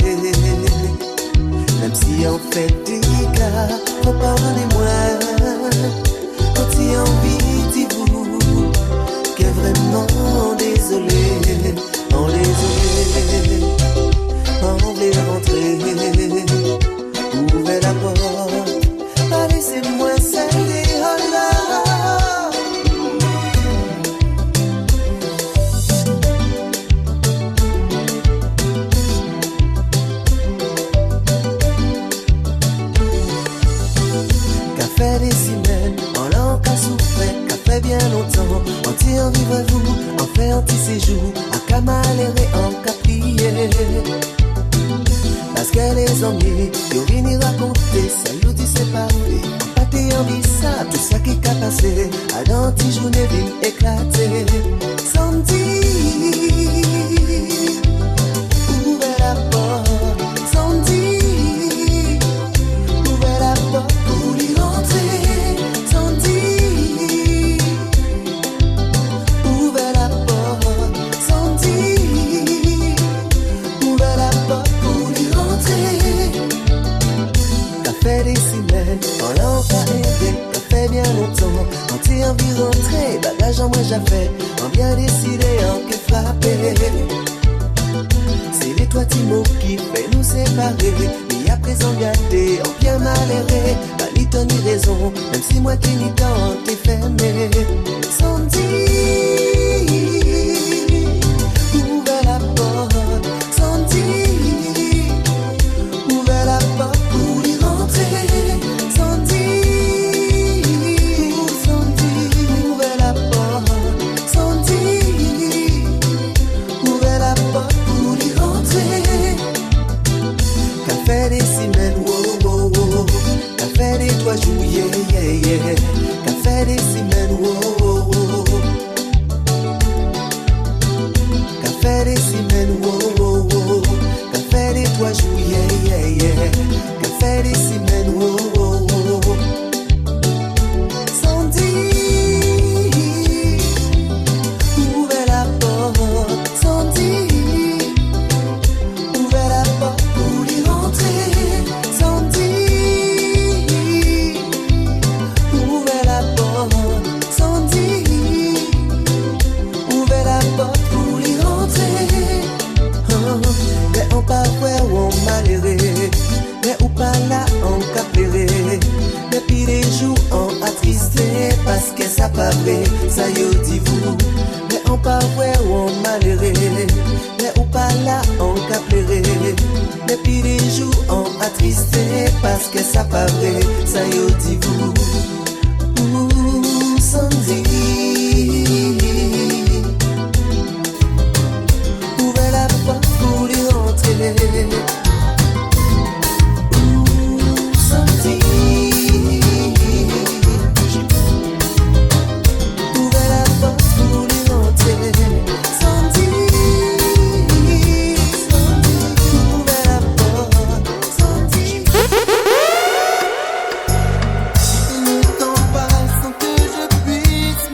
Si on fait des cas, faut pardonnez-moi. Quand il y a envie, dis-vous qu'est vraiment désolé, on désolé, on voulait rentrer, ouvrez la porte, pas laissez-moi sceller, oh là. Fait des semaines, on l'a encore souffert, qu'a fait bien longtemps, on tire vivre vous, on fait un petit séjour, à camalérer, en caprier. Parce que les amis, ils viennent raconter, ça you dit c'est parfait, on pâté en vie ça, tout ça qui qu'a passé, à dans tes journées viennent éclater, sans dire, ouvrez la porte, sans dire, ouvrez la porte pour lui rentrer, sans dire, ouvrez la porte, sans dire, ouvrez la porte pour lui rentrer. T'as fait des semaines, on l'a encore aidé, t'as fait bien longtemps, on t'a envie de rentrer, bagage en moi j'ai fait, on bien décidé, on qu'est frappé. C'est les toi Timo qui fait nous séparer, mais à présent gâté, on bien malheureux, pas ni ton ni raison, même si moi qui n'y t'en t'es fermé, sans dire, ouvrez la porte, sans dire, ouvrez la porte pour y rentrer, sans dire, ouvrez la porte, sans dire, ouvrez la porte pour y rentrer. Qu'a fait des semaines, wow, wow, wow, qu'a fait des 3 jours, yeah, yeah, yeah, qu'a fait des semaines, wow, wow, wow, qu'a fait des semaines, wow, wow, wow, qu'a fait des 3 jours, yeah, yeah, yeah, qu'a fait des semaines, wow, wow, wow, sans dire, ouvrez la porte, sans dire, ouvrez la porte pour y rentrer, sans dire, ouvrez la porte, sans dire, ouvrez la porte pour y rentrer. Mais on pas vrai ou on malheureux, mais ou pas là on capéré, depuis les jours on attristé parce que ça pas vrai, ça y est dit vous. Mais on pas vrai ou on malheureux, mais ou pas là on capéré, depuis les jours on attristé parce que ça pas vrai, ça y est dit vous. Sans dire, ouvrez la porte pour y rentrer. Sans dire, ouvrez la porte pour y rentrer. Sans dire, ouvrez la porte. Sans dire. Le temps passe sans que je puisse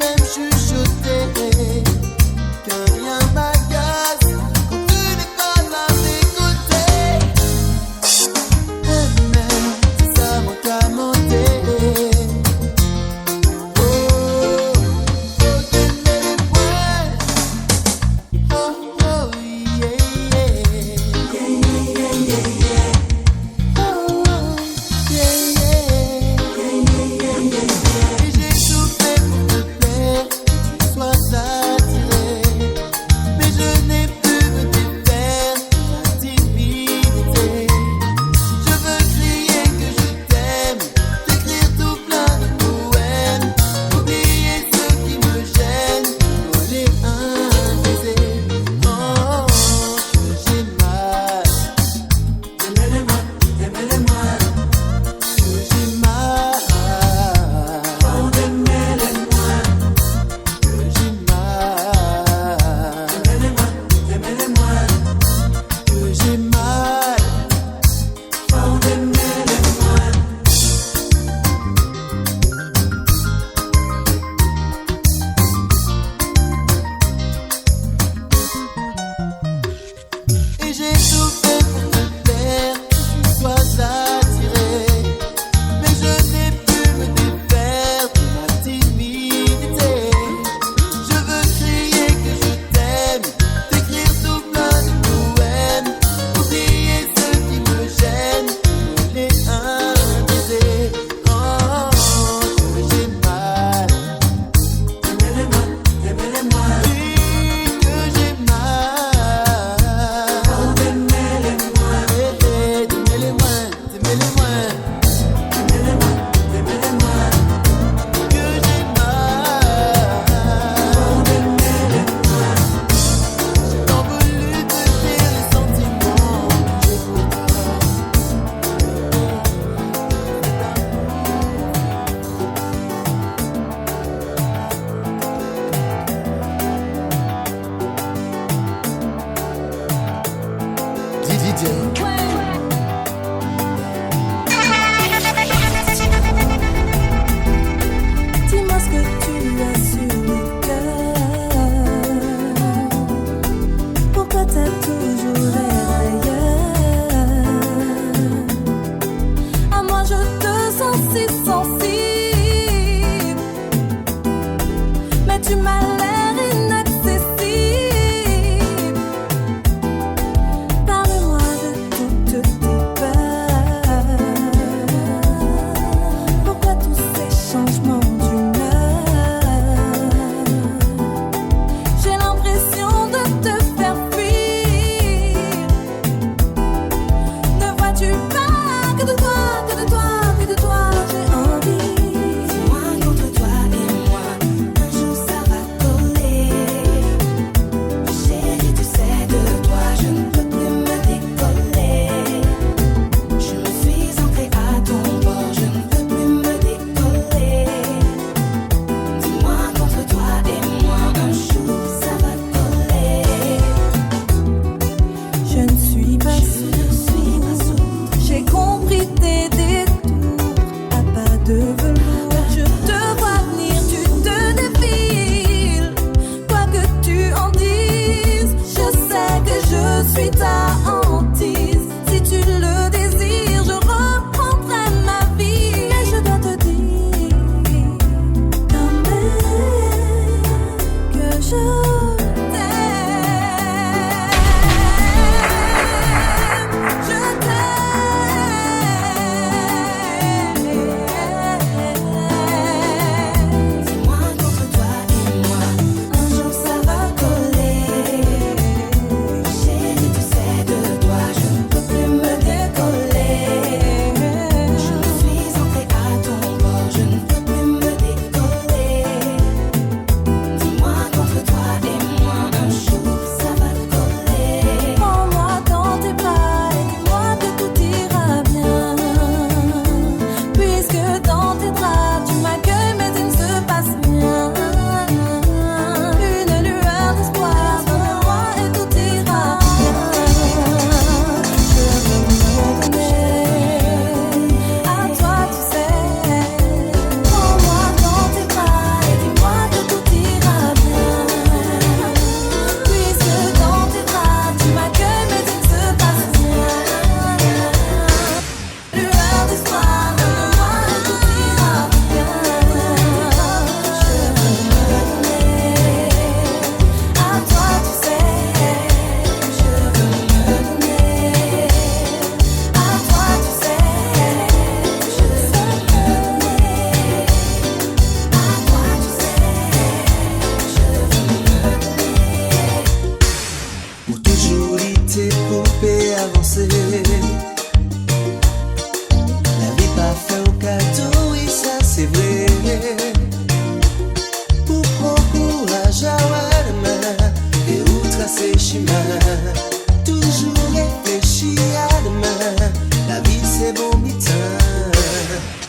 c'est bon mi-temps.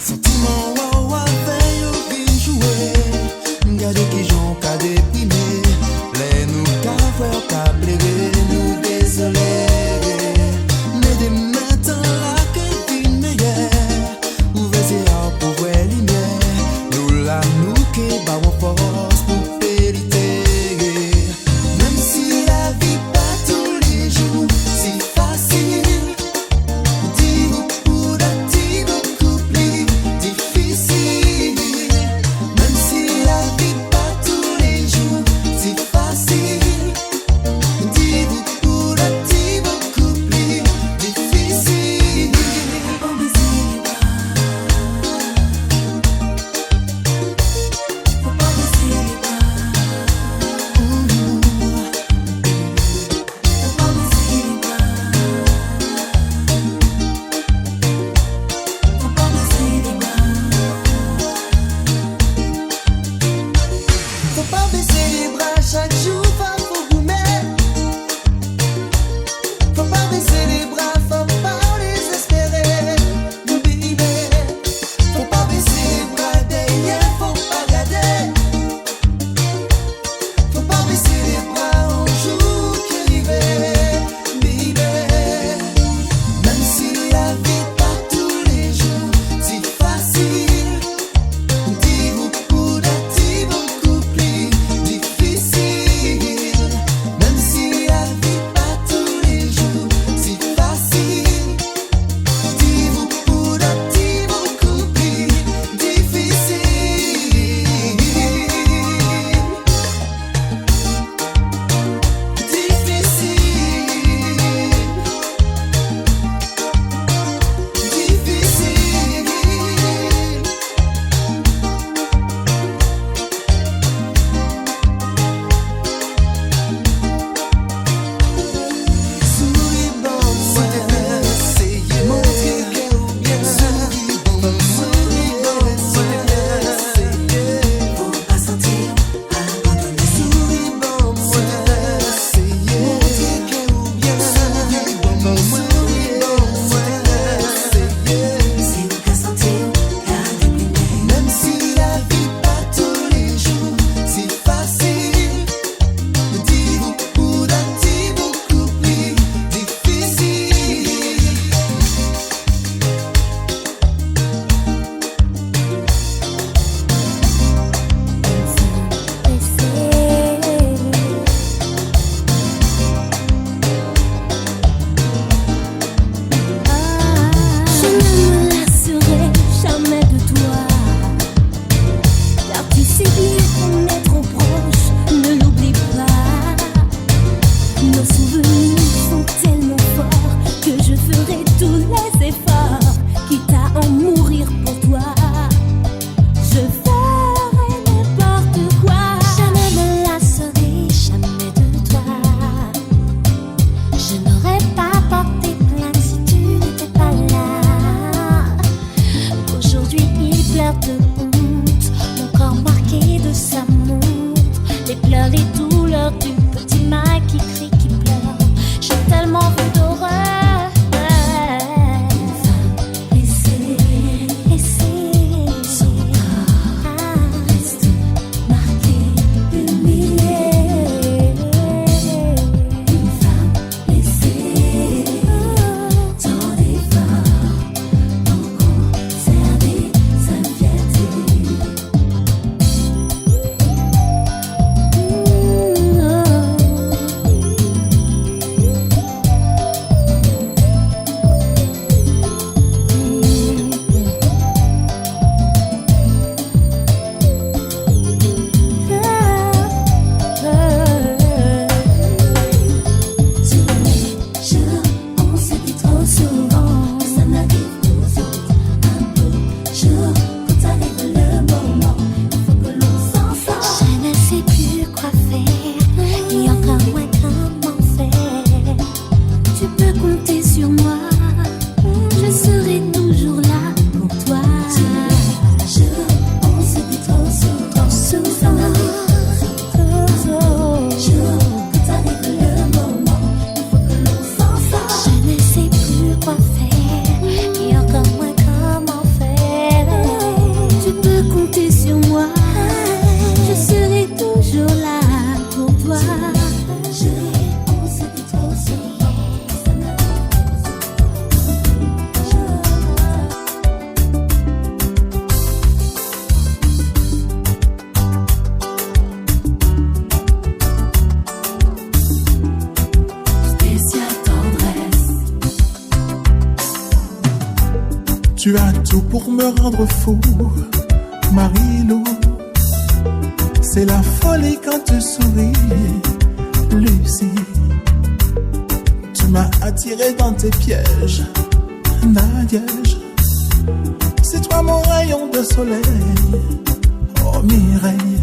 Sentiment wow wow veille au vin jouer. Gade qui j'en ka déprimé. Les nous ka faire ka pleurer, nous désolé. Mais de maintenant la que fin meilleur. Ouvrez pour voir lumière. Nous la nous que ba en force pour vérité. Même si la vie pas tous les jours si facile. Dis-vous pour Tu as tout pour me rendre fou, Marie-Lou. C'est la folie quand tu souris, Lucie. Tu m'as attiré dans tes pièges, Nadège. C'est toi mon rayon de soleil, oh Mireille.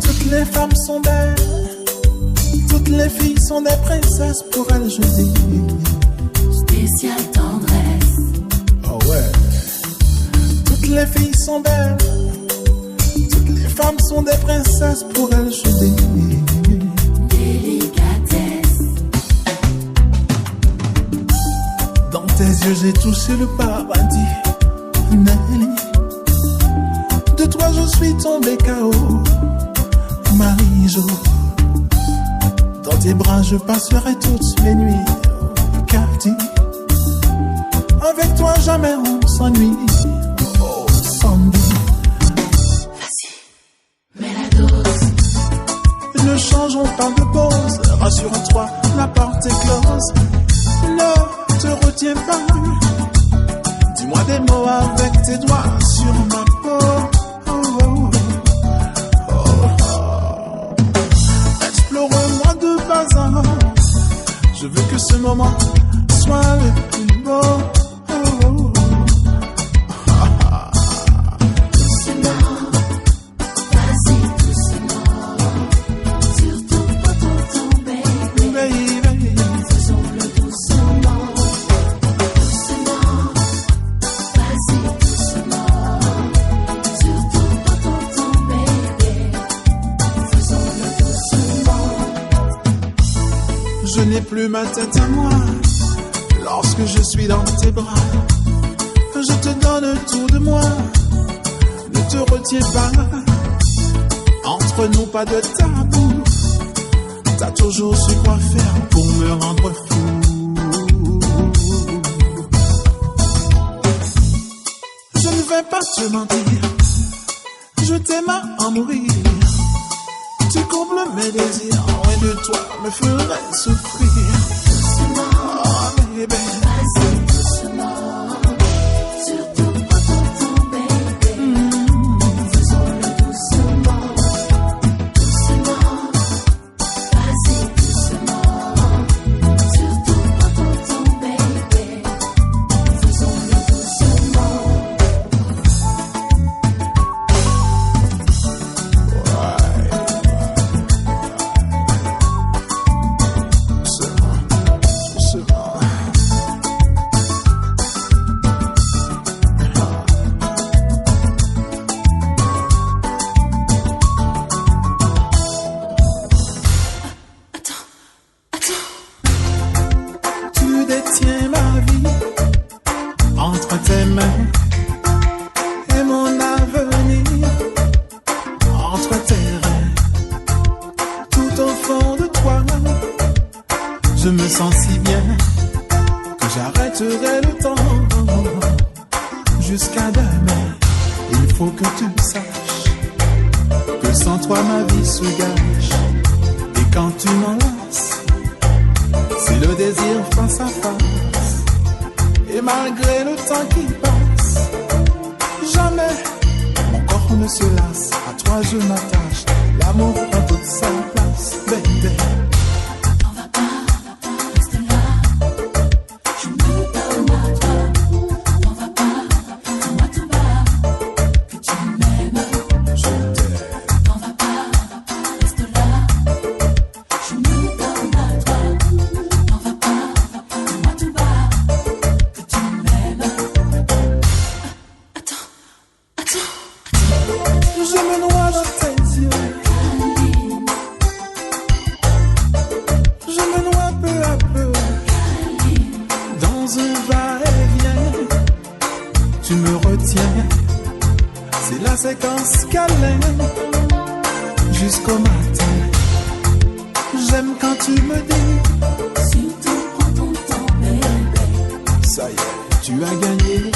Toutes les femmes sont belles, toutes les filles sont des princesses. Pour elles je dis spéciale tendresse. oh ouais. Toutes les filles sont belles, toutes les femmes sont des princesses. Pour elles je dis délicatesse. dans tes yeux j'ai touché le paradis, Nelly. De toi je suis tombé KO, Marie-Jo. Dans tes bras je passerai toutes mes nuits, Cathy. Avec toi jamais on s'ennuie, oh Sandy. Vas-y, mets la dose. Ne changeons pas de pose, rassure-toi, la porte est close. Ne te retiens pas, dis-moi des mots avec tes doigts sur ma peau. Oh, oh, oh, oh. Explore-moi de bas en haut, je veux que ce moment soit le plus beau. Oh, oh, oh. Doucement, vas-y doucement. Surtout pas trop tomber, Baby, faisons-le doucement. Doucement, vas-y doucement. Surtout pas trop tomber, faisons-le doucement. je n'ai plus ma tête à moi lorsque je suis dans tes bras. Je te donne tout de moi, ne te retiens pas. Entre nous pas de tabou, t'as toujours su quoi faire pour me rendre fou. Je ne vais pas te mentir, je t'aime à en mourir. Tu combles mes désirs, loin de toi me ferait souffrir. Oh baby, Vas-y doucement. Surtout pas trop tomber, faisons-le doucement. Doucement, vas-y doucement. Surtout pas trop tomber, faisons-le doucement. tu détiens ma vie entre tes mains et mon avenir entre tes reins. Tout au fond de toi, je me sens si bien que j'arrêterai le temps jusqu'à demain. Il faut que tu saches que sans toi ma vie se gâche. Et quand tu m'enlaces, c'est le désir face à face. Et malgré le temps qui passe, jamais mon corps ne se lasse. À toi je m'attache, l'amour prend toute sa place, baby. T'en vas pas, reste là. Je me donne à toi. T'en vas pas, dis-moi tout bas que tu m'aimes. Je t'aime. T'en vas pas, reste là. Je me donne à toi. T'en vas pas, dis-moi tout bas que tu m'aimes. Attends. Je me noie dans tes yeux, je me noie peu à peu dans un va-et-vient. Tu me retiens, c'est la séquence câlin jusqu'au matin. J'aime quand tu me dis, Surtout prends ton temps, bébé. ça y est, tu as gagné.